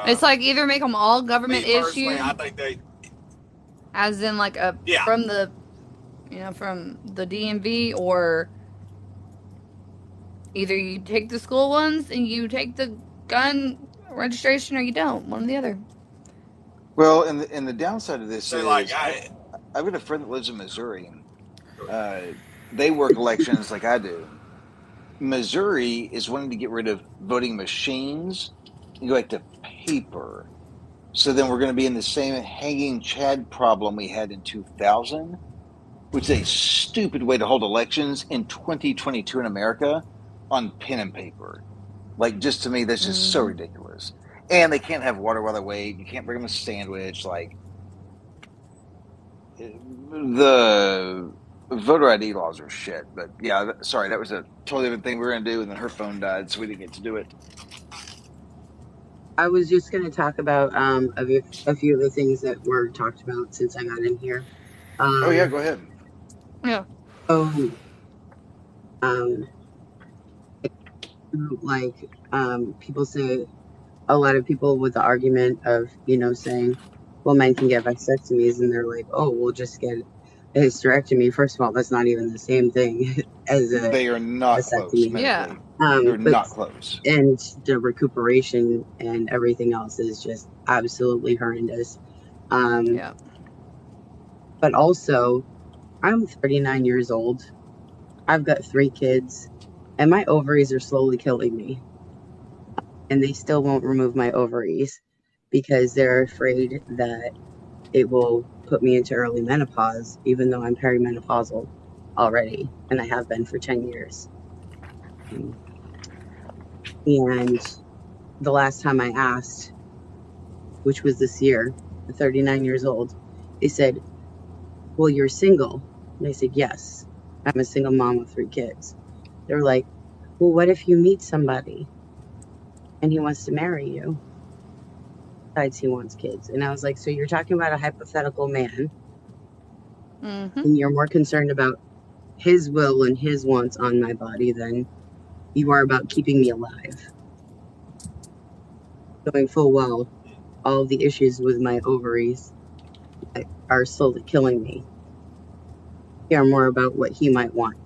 It's like either make them all government personally, issue, I think they, as in like from the DMV, or either you take the school ones and you take the gun registration, or you don't. One or the other. Well, and the downside of this is, like I've got a friend that lives in Missouri. They work elections like I do. Missouri is wanting to get rid of voting machines and go back to paper. So then we're going to be in the same hanging Chad problem we had in 2000, which is a stupid way to hold elections in 2022 in America on pen and paper. Like, just to me, that's just so ridiculous. And they can't have water while they wait. You can't bring them a sandwich. Like, the voter ID laws are shit. But yeah, sorry, that was a totally different thing we were going to do, and then her phone died, so we didn't get to do it. I was just going to talk about a few of the things that were talked about since I got in here. Oh yeah, go ahead. Yeah. People say, a lot of people with the argument of, saying, well, men can get vasectomies, and they're like, oh, we'll just get a hysterectomy. First of all, that's not even the same thing as a They are not vasectomy. close. Yeah. They're not close. And the recuperation and everything else is just absolutely horrendous. Yeah. But also, I'm 39 years old. I've got 3 kids, and my ovaries are slowly killing me. And they still won't remove my ovaries because they're afraid that it will put me into early menopause, even though I'm perimenopausal already, and I have been for 10 years. And the last time I asked, which was this year, at 39 years old, they said, well, you're single. And I said, yes, I'm a single mom with 3 kids. They're like, well, what if you meet somebody and he wants to marry you? Besides, he wants kids. And I was like, so you're talking about a hypothetical man, and you're more concerned about his will and his wants on my body than you are about keeping me alive. Knowing full well all of the issues with my ovaries that are slowly killing me. Care more about what he might want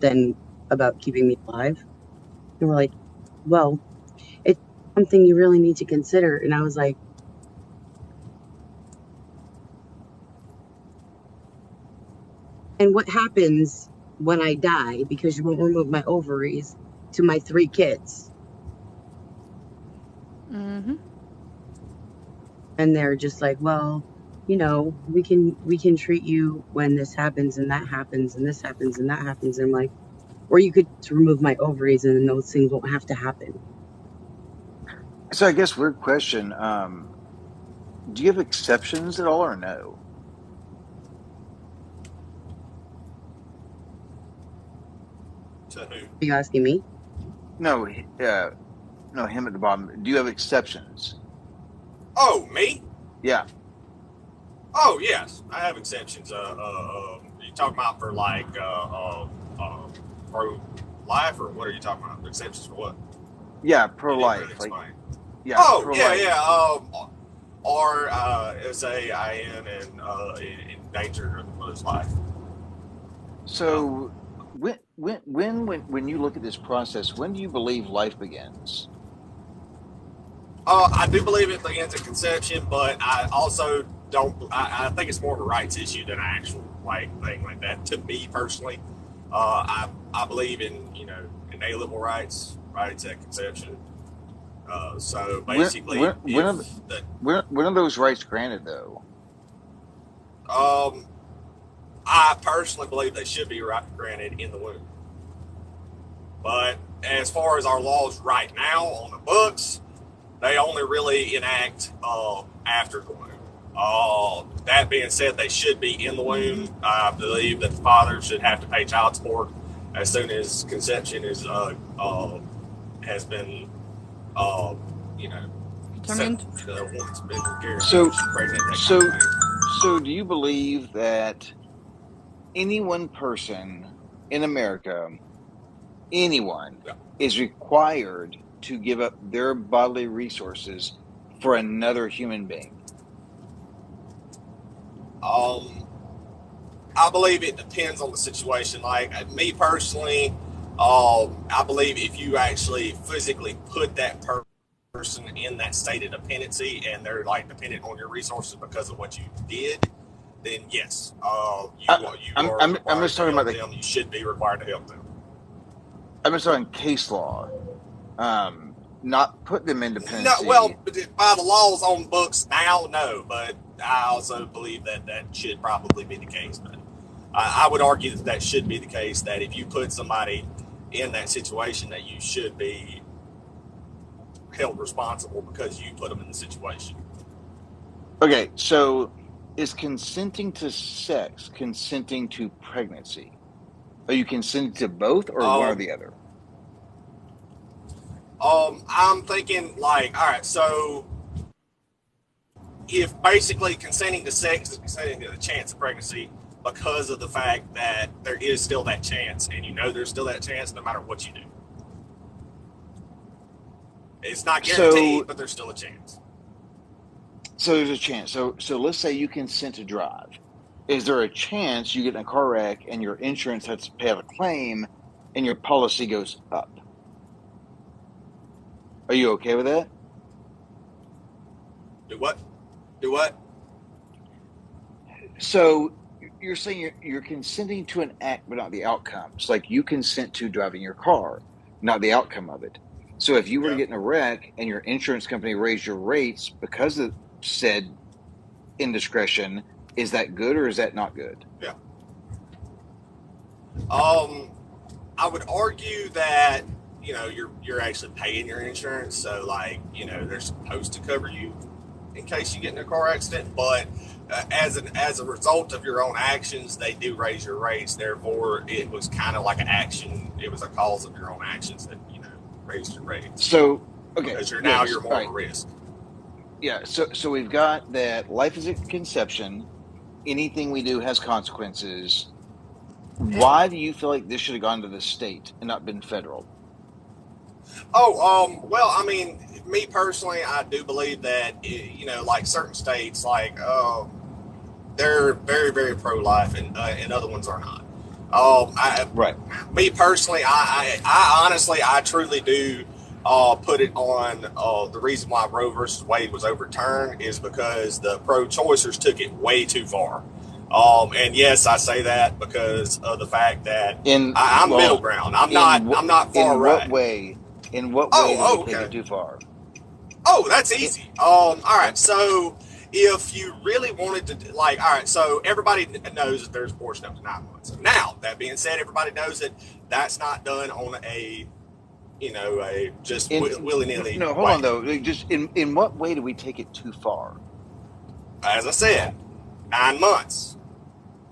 than about keeping me alive. And we're like, well, it's something you really need to consider. And I was like, and what happens when I die because you won't remove my ovaries to my 3 kids? And they're just like, well, we can treat you when this happens and that happens and this happens and that happens. And I'm like, or you could remove my ovaries and then those things won't have to happen. So I guess weird question. Do you have exceptions at all or no? To who? Are you asking me? No, no, him at the bottom. Do you have exceptions? Oh, me? Yeah. Oh, yes, I have exceptions. You talking about for like pro life, or what are you talking about? Exceptions for what? Yeah, pro-life. Like, Yeah, Oh, for yeah, life. yeah. RSAIN and in danger of his life. So when you look at this process, when do you believe life begins? I do believe it begins at conception, but I also don't. I think it's more of a rights issue than an actual thing like that. To me personally, I believe in inalienable rights at conception. So basically, when are those rights granted though? I personally believe they should be granted in the womb. But as far as our laws right now on the books, they only really enact after the womb. That being said, they should be in the womb. I believe that the father should have to pay child support as soon as conception is has been determined. Once been guaranteed So pregnant. So do you believe that any one person in America, anyone, is required to give up their bodily resources for another human being? I believe it depends on the situation. Like me personally, I believe if you actually physically put that person in that state of dependency and they're dependent on your resources because of what you did, then yes, I'm just talking about them. You should be required to help them. I'm just talking case law, not put them in dependency. No, well, by the laws on books now, no, but I also believe that should probably be the case. But I would argue that should be the case, that if you put somebody in that situation, that you should be held responsible because you put them in the situation. Okay, so is consenting to sex consenting to pregnancy? Are you consenting to both or one or the other? I'm thinking all right, so if basically consenting to sex is consenting to the chance of pregnancy because of the fact that there is still that chance, and there's still that chance no matter what you do. It's not guaranteed, but there's still a chance. So there's a chance. So let's say you consent to drive. Is there a chance you get in a car wreck and your insurance has to pay out a claim and your policy goes up? Are you okay with that? Do what? So you're saying you're consenting to an act, but not the outcomes. Like you consent to driving your car, not the outcome of it. So if you were to get in a wreck and your insurance company raised your rates because of said indiscretion, is that good or is that not good? Yeah. I would argue that you're actually paying your insurance, so they're supposed to cover you in case you get in a car accident. But as a result of your own actions, they do raise your rates. Therefore, it was kind of like an action. It was a cause of your own actions that raised your rates. So okay, because you're more at risk. Yeah. So we've got that life is at conception. Anything we do has consequences. Why do you feel like this should have gone to the state and not been federal? Well, I mean, me personally, I do believe that, certain states, they're very, very pro-life and other ones are not. Right. Me personally, I honestly, I truly do put it on the reason why Roe versus Wade was overturned is because the pro-choicers took it way too far. And yes, I say that because of the fact that I'm middle ground. I'm not far right. In what way did they take it too far? Oh, that's easy. All right. So if you really wanted to, all right, so everybody knows that there's abortion up to 9 months. Now, that being said, everybody knows that that's not done on a just willy-nilly. No, hold on though. Just in what way do we take it too far? As I said, 9 months.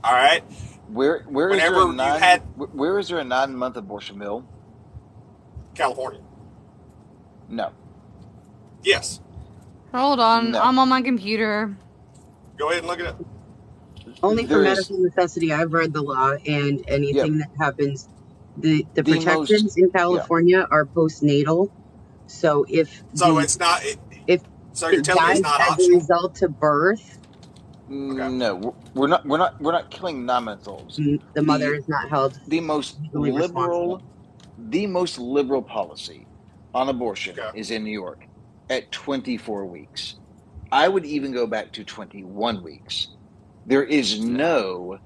All right. Where is there a 9-month abortion bill? California. No. Yes. Hold on. No. I'm on my computer. Go ahead and look it up. Only for medical necessity. I've read the law, and anything that happens, the protections in California are postnatal. So if it's not So you're It telling me it's dies not as a optional? result of birth. Okay. No, we're not killing non-mentals. The mother is not held The most legally responsible. liberal policy on abortion Okay. is in New York at 24 weeks. I would even go back to 21 weeks. There is no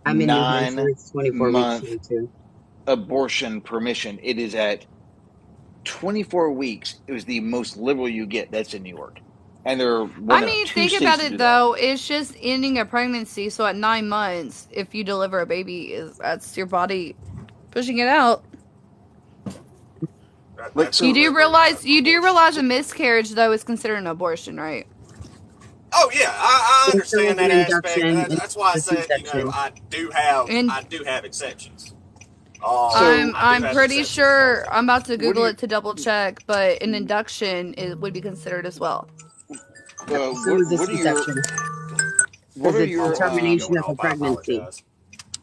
I'm in New Hampshire. It's 24 weeks 9-month here too. abortion permission. It is at 24 weeks. It was the most liberal you get. That's in New York. And there are one I of mean, two think states about that do it that. though. It's just ending a pregnancy. So at 9 months, if you deliver a baby, that's your body pushing it out. Like, so You do realize a miscarriage though is considered an abortion, right? Oh yeah, I And so is understand that an aspect. induction and That's why I a said, you C-section. know, And I do have exceptions. So I'm pretty sure I'm about to what do Google you it to double check, but an induction would be considered as well. So is a what are your C-section what because are it's your termination of a I pregnancy. apologize.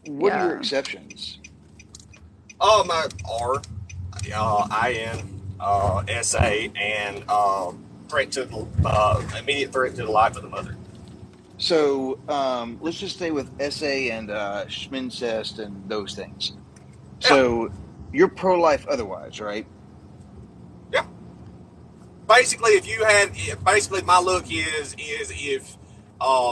what are your Yeah. exceptions? My R, IN, SA, and threat to the immediate threat to the life of the mother. So let's just stay with SA and Schmincest and those things. So you're pro-life otherwise, right? Yeah. Basically, basically my look is if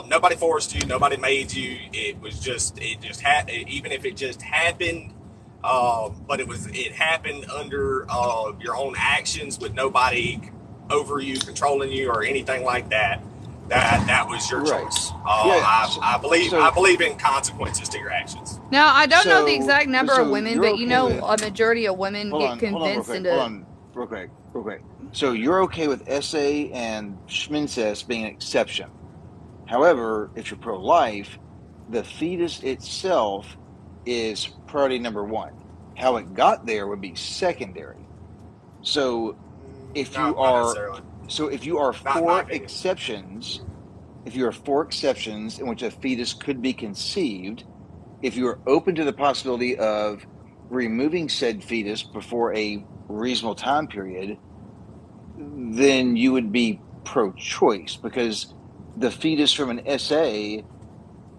nobody forced you, nobody made you, it just even if it just happened, but it happened under your own actions with nobody over you, controlling you, or anything like that. That was your Right. choice. Yeah. I believe in consequences to your actions. Now I don't know the So exact number of so women, you're but you okay know with a majority of women hold get on real convinced quick. into. Hold on real quick. So you're okay with SA and Schmincest being an exception. However, if you're pro-life, the fetus itself is priority number one. How it got there would be secondary. So if No, you not are necessarily. if you are Not in my for opinion. exceptions, if you are for exceptions in which a fetus could be conceived, if you are open to the possibility of removing said fetus before a reasonable time period, then you would be pro-choice because the fetus from an SA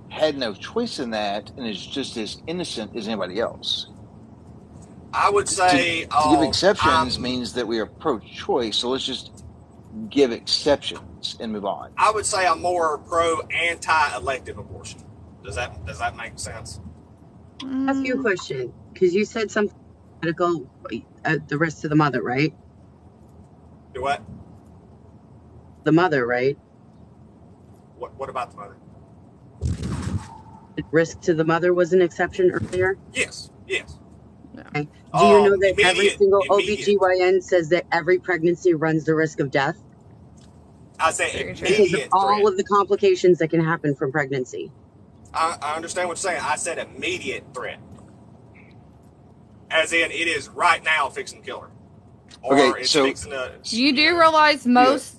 had no choice in that and is just as innocent as anybody else. I would say To give exceptions I'm means that we are pro-choice, so let's just give exceptions and move on. I would say I'm more pro anti-elective abortion. Does that make sense? Ask you a question because you said something medical at the risk to the mother, right? Do what? The mother, right? What about the mother? Risk to the mother was an exception earlier. Yes. Okay. Do you know that every Immediate- single immediate. OBGYN says that every pregnancy runs the risk of death I say Very true. because of immediate all threat. of the complications that can happen from pregnancy? I understand what you're saying. I said immediate threat. As in, it is right now fixing to kill her. Or Okay, it's so- fixing to... You do realize most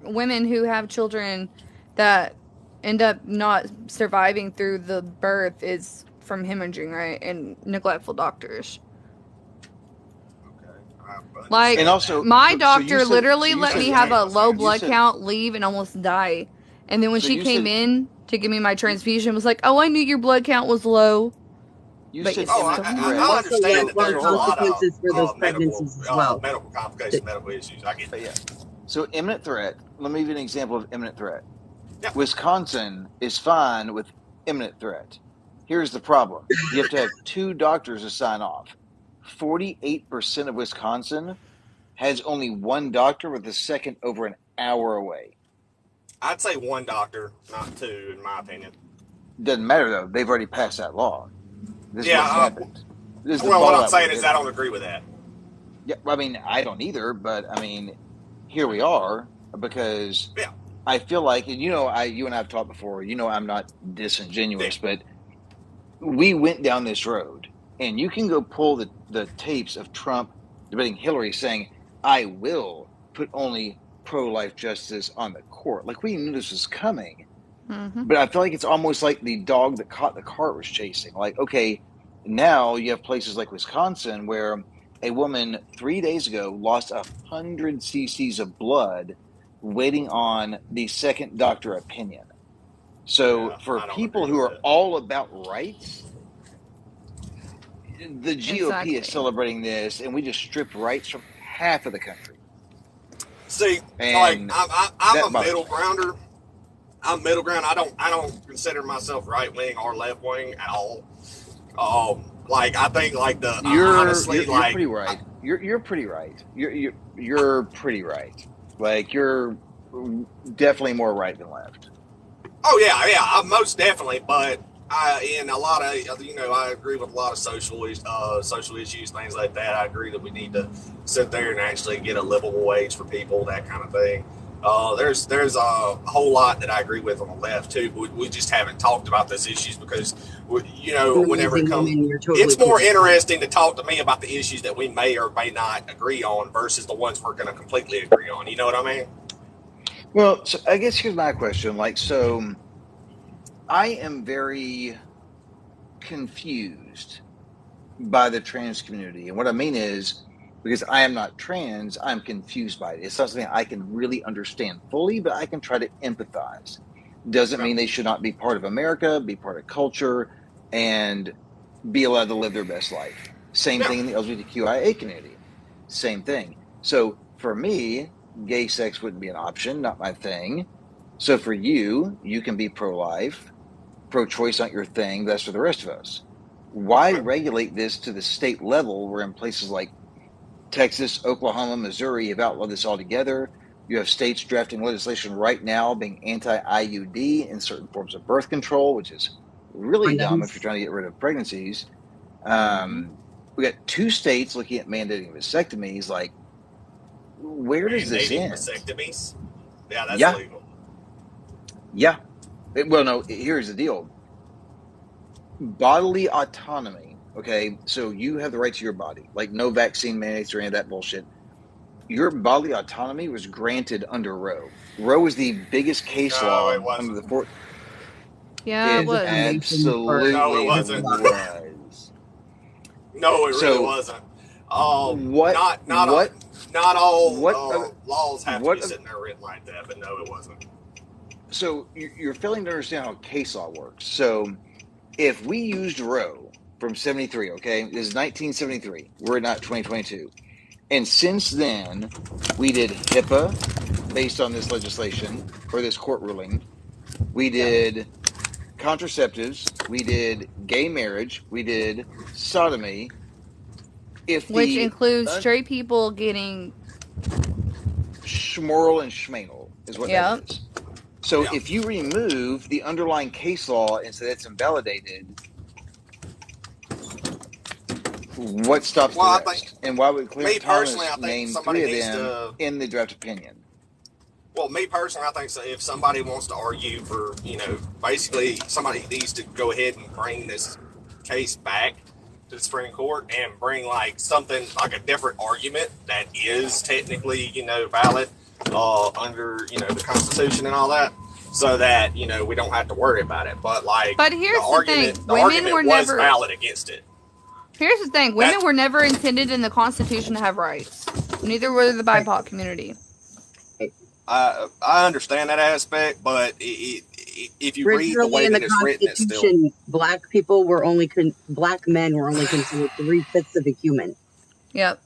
women who have children that end up not surviving through the birth is from hemorrhaging, right? And neglectful doctors. Like, And also, my so you doctor said- literally so you let said- me have a low you blood said- count, leave, and almost die. And then when So she you came said- in to give me my transfusion, was like, "Oh, I knew your blood count was low." You But said it's still imminent not. threat. I understand that Also, there's a lot of consequences for those pregnancies as well. medical complications, medical issues. I get But that. yeah. So imminent threat. Let me give you an example of imminent threat. Yeah. Wisconsin is fine with imminent threat. Here's the problem: you have to have 2 doctors to sign off. 48% of Wisconsin has only 1 doctor, with the second over an hour away. I'd say 1 doctor, not 2, in my opinion. Doesn't matter though; they've already passed that law. This is Yeah, what's happened. This is the Well, what I'm fallout saying we is did. I don't agree with that. Yeah, I mean, I don't either, but I mean, here we are because Yeah. I feel like, and you and I have talked before. You know, I'm not disingenuous, but we went down this road, and you can go pull the tapes of Trump debating Hillary, saying, "I will put only pro-life justice on the court." Like we knew this was coming, but I feel like it's almost like the dog that caught the cart was chasing. Like, okay, now you have places like Wisconsin where a woman 3 days ago lost 100 cc's of blood waiting on the second doctor opinion. So for I don't people agree who with are that. all about rights, the GOP Exactly. is celebrating this, and we just stripped rights from half of the country. See, like And I'm that a bothers middle me. grounder. I'm middle ground. I don't consider myself right wing or left wing at all. Like I think like the honestly You're like pretty right. You're pretty right. You're pretty right. Like you're definitely more right than left. oh yeah, most definitely. But in a lot of I agree with a lot of social issues, things like that. I agree that we need to sit there and actually get a livable wage for people, that kind of thing. There's a whole lot that I agree with on the left too, but we just haven't talked about those issues because whenever it Raising comes, women, you're totally it's more correct. interesting to talk to me about the issues that we may or may not agree on versus the ones we're going to completely agree on. You know what I mean? Well, so I guess here's my question. Like, so I am very confused by the trans community. And what I mean is, because I am not trans, I'm confused by it. It's not something I can really understand fully, but I can try to empathize. Doesn't mean they should not be part of America, be part of culture, and be allowed to live their best life. Same thing in the LGBTQIA community. Same thing. So for me, gay sex wouldn't be an option, not my thing. So for you, you can be pro-life, pro-choice, not your thing. That's for the rest of us. Why regulate this to the state level where in places like Texas, Oklahoma, Missouri have outlawed this altogether? You have states drafting legislation right now being anti-IUD in certain forms of birth control, which is really dumb if you're trying to get rid of pregnancies. We got 2 states looking at mandating vasectomies. Like, where does this Mandating end? vasectomies? Yeah, that's illegal. Yeah. Well, no, here's the deal. Bodily autonomy, okay? So you have the right to your body, like no vaccine mandates or any of that bullshit. Your bodily autonomy was granted under Roe. Roe is the biggest case law it wasn't. under the fourth. Yeah, it was. Absolutely No, it wasn't. was. No, it really wasn't. Not all laws have to be sitting there written like that, but no, it wasn't. So you're failing to understand how case law works. So if we used Roe from 73, okay, this is 1973, we're not 2022. And since then, we did HIPAA based on this legislation or this court ruling. We did contraceptives. We did gay marriage. We did sodomy. Which includes straight people getting schmorl and schmanel is what that is. So if you remove the underlying case law and say that's invalidated, what stops the rest? And why would Clarence Thomas name 3 of them in the draft opinion? Well, me personally, I think so. If somebody wants to argue for, basically somebody needs to go ahead and bring this case back to the Supreme Court and bring like something like a different argument that is technically, valid under, the Constitution and all that, so that, we don't have to worry about it. But here's the thing. The argument was never valid against it. Here's the thing. Women were never intended in the Constitution to have rights. Neither were the BIPOC community. I understand that aspect, but if you read the way that it's written, it's still... black men were only considered 3/5 of a human. Yep.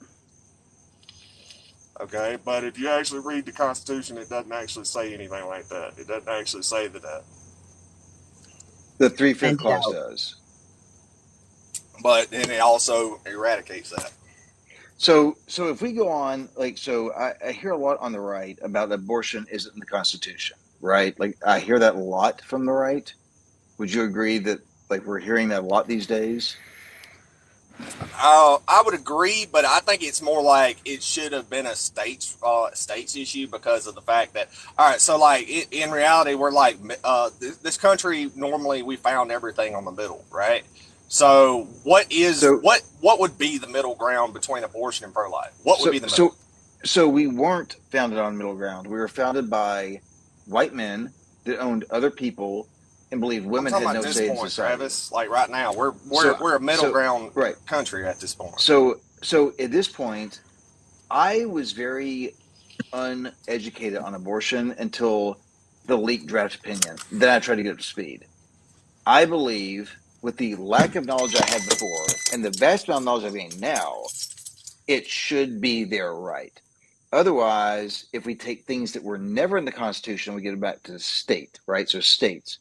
Okay, but if you actually read the Constitution, it doesn't actually say anything like that. It doesn't actually say that. The 3/5 clause does. But then it also eradicates that. So if we go on, I hear a lot on the right about abortion isn't in the Constitution, right? Like, I hear that a lot from the right. Would you agree that, we're hearing that a lot these days? I would agree, but I think it's more like it should have been a states issue because of the fact that, all right, so in reality, we're this country, normally we found everything on the middle, right? So what would be the middle ground between abortion and pro-life? What would be the middle? So we weren't founded on middle ground. We were founded by white men that owned other people and believed women had no say in society. Travis, right now, we're a middle ground country at this point. So at this point, I was very uneducated on abortion until the leaked draft opinion. Then I tried to get up to speed. I believe with the lack of knowledge I had before and the vast amount of knowledge I've gained now, it should be their right. Otherwise, if we take things that were never in the Constitution, we get it back to the state, right? So states.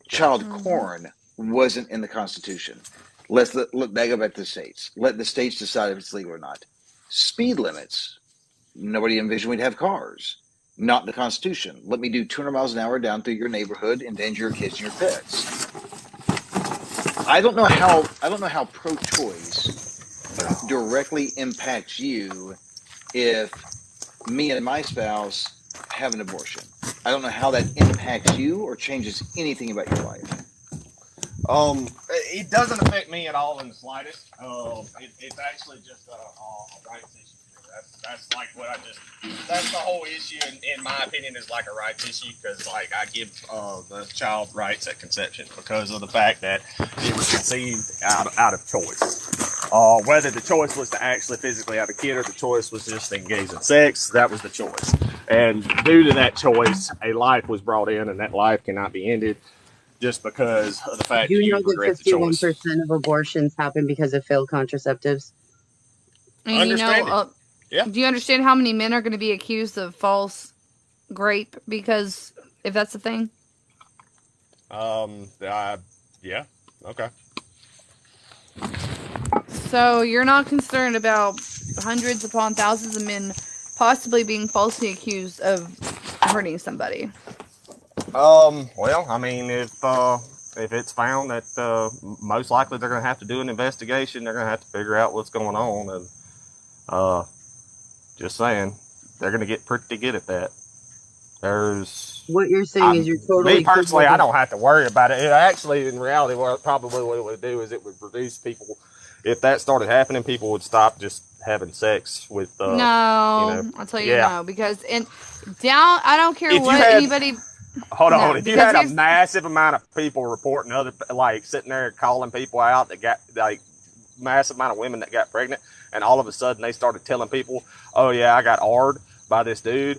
Child porn wasn't in the Constitution. Let that go back to the states. Let the states decide if it's legal or not. Speed limits. Nobody envisioned we'd have cars. Not in the Constitution. Let me do 200 miles an hour down through your neighborhood, endanger your kids and your pets. I don't know how pro-choice directly impacts you if me and my spouse have an abortion. I don't know how that impacts you or changes anything about your life. It doesn't affect me at all in the slightest. It's actually just a rights issue. That's like what that's the whole issue, in my opinion, is like a rights issue, because like I give the child rights at conception because of the fact that it was conceived out of choice. Whether the choice was to actually physically have a kid or the choice was just to engage in sex, that was the choice. And due to that choice, a life was brought in, and that life cannot be ended just because of the fact Do that you know you that regret the choice. 51% of abortions happen because of failed contraceptives? And you know, Yeah. do you understand how many men are going to be accused of false grape because if that's the thing? Yeah. Okay. So you're not concerned about hundreds upon thousands of men possibly being falsely accused of hurting somebody? Well, I mean, if it's found that most likely they're going to have to do an investigation, they're going to have to figure out what's going on, and just saying, they're going to get pretty good at that. What you're saying is you're totally. Me personally, I don't have to worry about it. It actually, in reality, what it would do is it would reduce people. If that started happening, people would stop just having sex with. No, I'll tell you no, because I don't care what anybody. Hold on. If you had a massive amount of people reporting sitting there calling people out that got massive amount of women that got pregnant, and all of a sudden they started telling people, "Oh yeah, I got AR'd by this dude."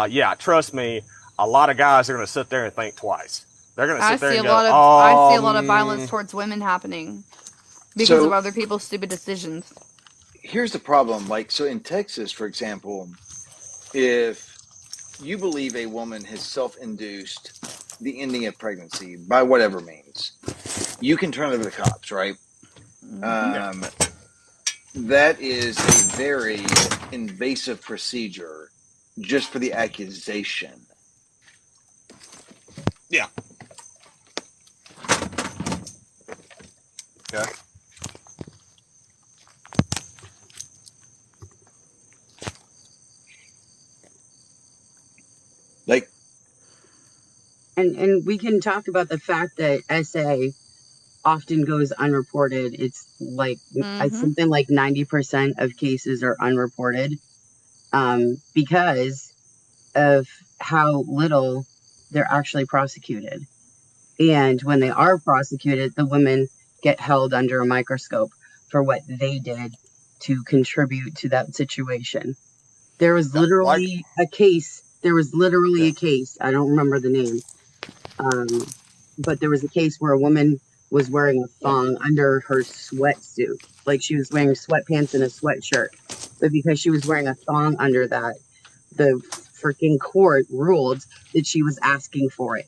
Yeah, trust me, a lot of guys are going to sit there and think twice. They're going to sit there and go, I see a lot of violence towards women happening because of other people's stupid decisions. Here's the problem. So in Texas, for example, if you believe a woman has self-induced the ending of pregnancy by whatever means, you can turn it over to the cops, right? That is a very invasive procedure just for the accusation. Yeah. Okay. And we can talk about the fact that SA often goes unreported. It's something like 90% of cases are unreported because of how little they're actually prosecuted. And when they are prosecuted, the women get held under a microscope for what they did to contribute to that situation. There was literally a case. I don't remember the name. But there was a case where a woman was wearing a thong under her sweatsuit. Like she was wearing sweatpants and a sweatshirt. But because she was wearing a thong under that, the freaking court ruled that she was asking for it.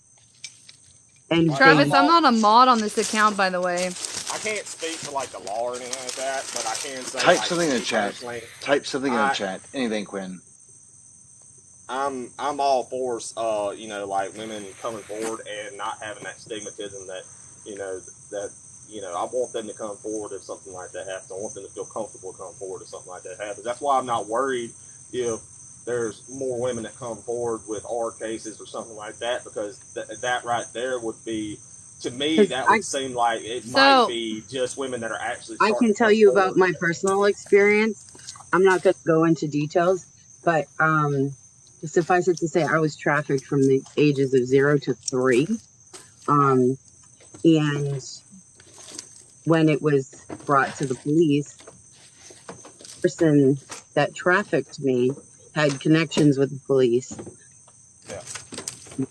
And Travis, I'm not a mod on this account, by the way. I can't speak to the law or anything like that, but I can say. Type something in the chat. Type something in the chat. Anything, Quinn. I'm all for women coming forward and not having that stigmatism that I want them to come forward if something like that happens. I want them to feel comfortable to come forward if something like that happens. That's why I'm not worried if there's more women that come forward with AR'd cases or something like that, because that right there would be, to me, that would seem like it might be just women that are actually. I can tell you about my personal experience. I'm not going to go into details, but suffice it to say, I was trafficked from the ages of 0 to 3. And when it was brought to the police, the person that trafficked me had connections with the police. Yeah.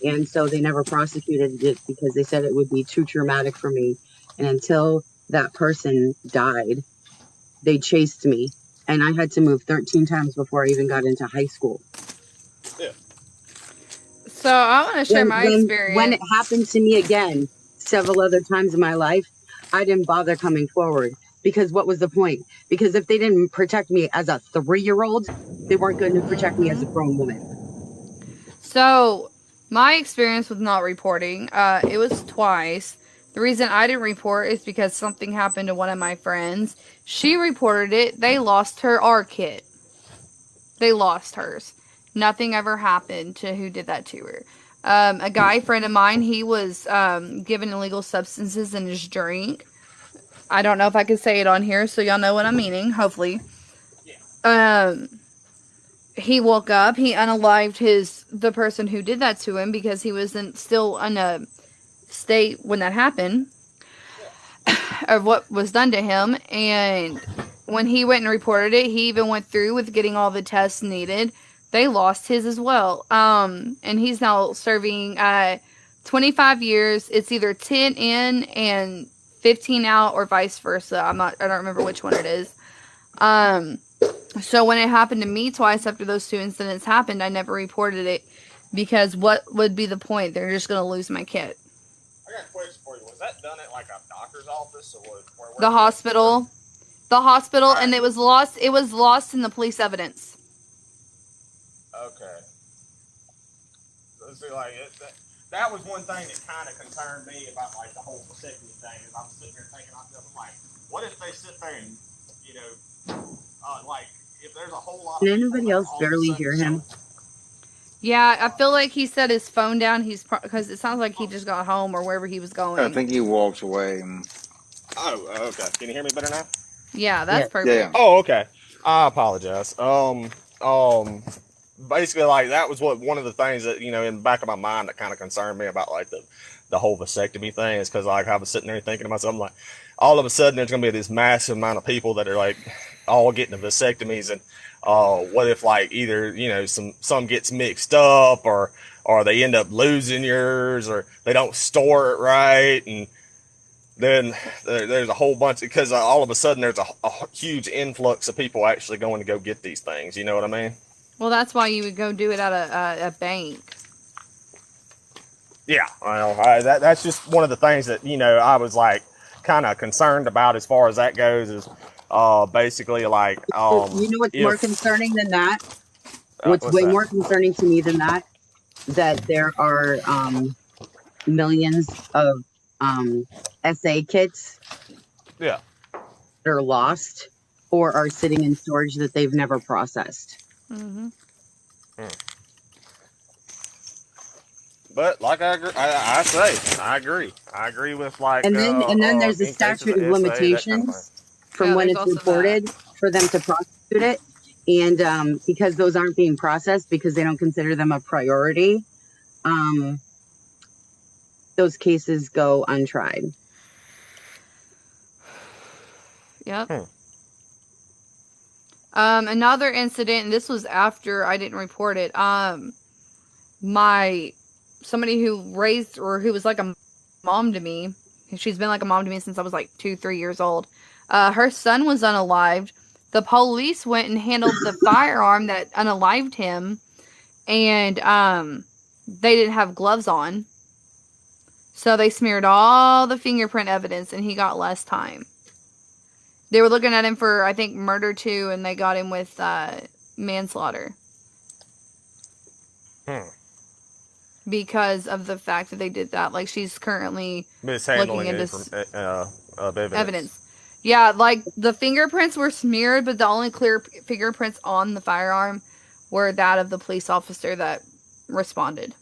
And so they never prosecuted it because they said it would be too traumatic for me. And until that person died, they chased me. And I had to move 13 times before I even got into high school. Yeah. So I want to share my When it experience. happened to me again several other times in my life, I didn't bother coming forward because what was the point? Because if they didn't protect me as a 3-year-old, they weren't going to protect me as a grown woman. So my experience with not reporting, it was twice. The reason I didn't report is because something happened to one of my friends. She reported it. They lost her R kit. They lost hers. Nothing ever happened to who did that to her. A guy friend of mine, he was given illegal substances in his drink. I don't know if I could say it on here, so y'all know what I'm meaning, hopefully. He woke up, he unalived the person who did that to him because he wasn't still in a state when that happened of what was done to him. And when he went and reported it, he even went through with getting all the tests needed. They lost his as well. And he's now serving 25 years. It's either 10 in and 15 out or vice versa. I don't remember which one it is. So when it happened to me twice after those 2 incidents happened, I never reported it because what would be the point? They're just going to lose my kit. I got a question for you. Was that done at like a doctor's office or where The hospital. The hospital, Right. and it was lost. It was lost in the police evidence. Okay. See, like that was one thing that kind of concerned me about like the whole vasectomy thing. Is I'm sitting there thinking, I'm like, what if they sit there and like if there's a whole lot of Can people anybody that else all of a barely sudden hear him? Yeah, I feel like he set his phone down. Because it sounds like he just got home or wherever he was going. I think he walked away. Oh, okay. Can you hear me better now? Yeah, that's Yes. perfect. Yeah. Oh, okay. I apologize. Basically, like that was one of the things that in the back of my mind that kind of concerned me about like the whole vasectomy thing is because like I was sitting there thinking to myself, I'm like, all of a sudden there's gonna be this massive amount of people that are like all getting the vasectomies, and what if like either some gets mixed up or they end up losing yours or they don't store it right, and then there's a whole bunch because all of a sudden there's a huge influx of people actually going to go get these things. You know what I mean? Well, that's why you would go do it at a bank. Yeah. Well, that's just one of the things that I was like kind of concerned about as far as that goes. Is basically like You know what's more concerning than that? What's way more concerning to me than that there are millions of SA kits Yeah. that are lost or are sitting in storage that they've never processed. Mm-hmm. But like I agree, I agree. I agree with like. And then there's a in cases statute of SA, that kind of limitations from Yeah, when there's it's also reported for them to prosecute it. And because those aren't being processed because they don't consider them a priority, those cases go untried. Yep. Another incident, and this was after I didn't report it. Somebody who raised or who was like a mom to me. She's been like a mom to me since I was like 2-3 years old. Her son was unalived. The police went and handled the firearm that unalived him, and they didn't have gloves on. So they smeared all the fingerprint evidence, and he got less time. They were looking at him for, I think, murder too, and they got him with manslaughter. Because of the fact that they did that. Like, she's currently mishandling looking into evidence. Yeah, like, the fingerprints were smeared, but the only clear fingerprints on the firearm were that of the police officer that responded.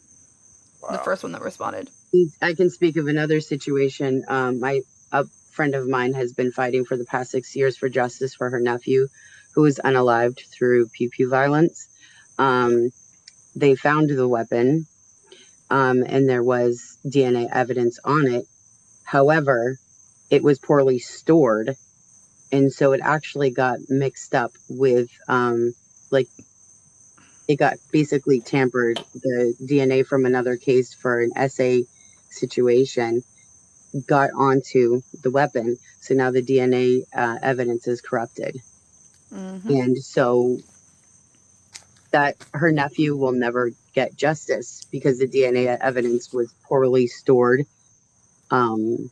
Wow. The first one that responded. I can speak of another situation. A friend of mine has been fighting for the past 6 years for justice for her nephew, who was unalived through pew violence. They found the weapon, and there was DNA evidence on it. However, it was poorly stored, and so it actually got mixed up with like it got basically tampered. The DNA from another case for an SA situation got onto the weapon. So now the DNA evidence is corrupted. And so that her nephew will never get justice because the DNA evidence was poorly stored. And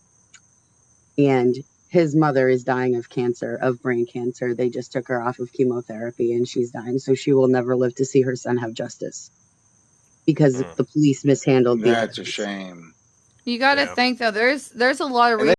his mother is dying of cancer, of brain cancer. They just took her off of chemotherapy and she's dying. So she will never live to see her son have justice because the police mishandled the That's a evidence. shame. You got to Yeah. think though. There's a lot of And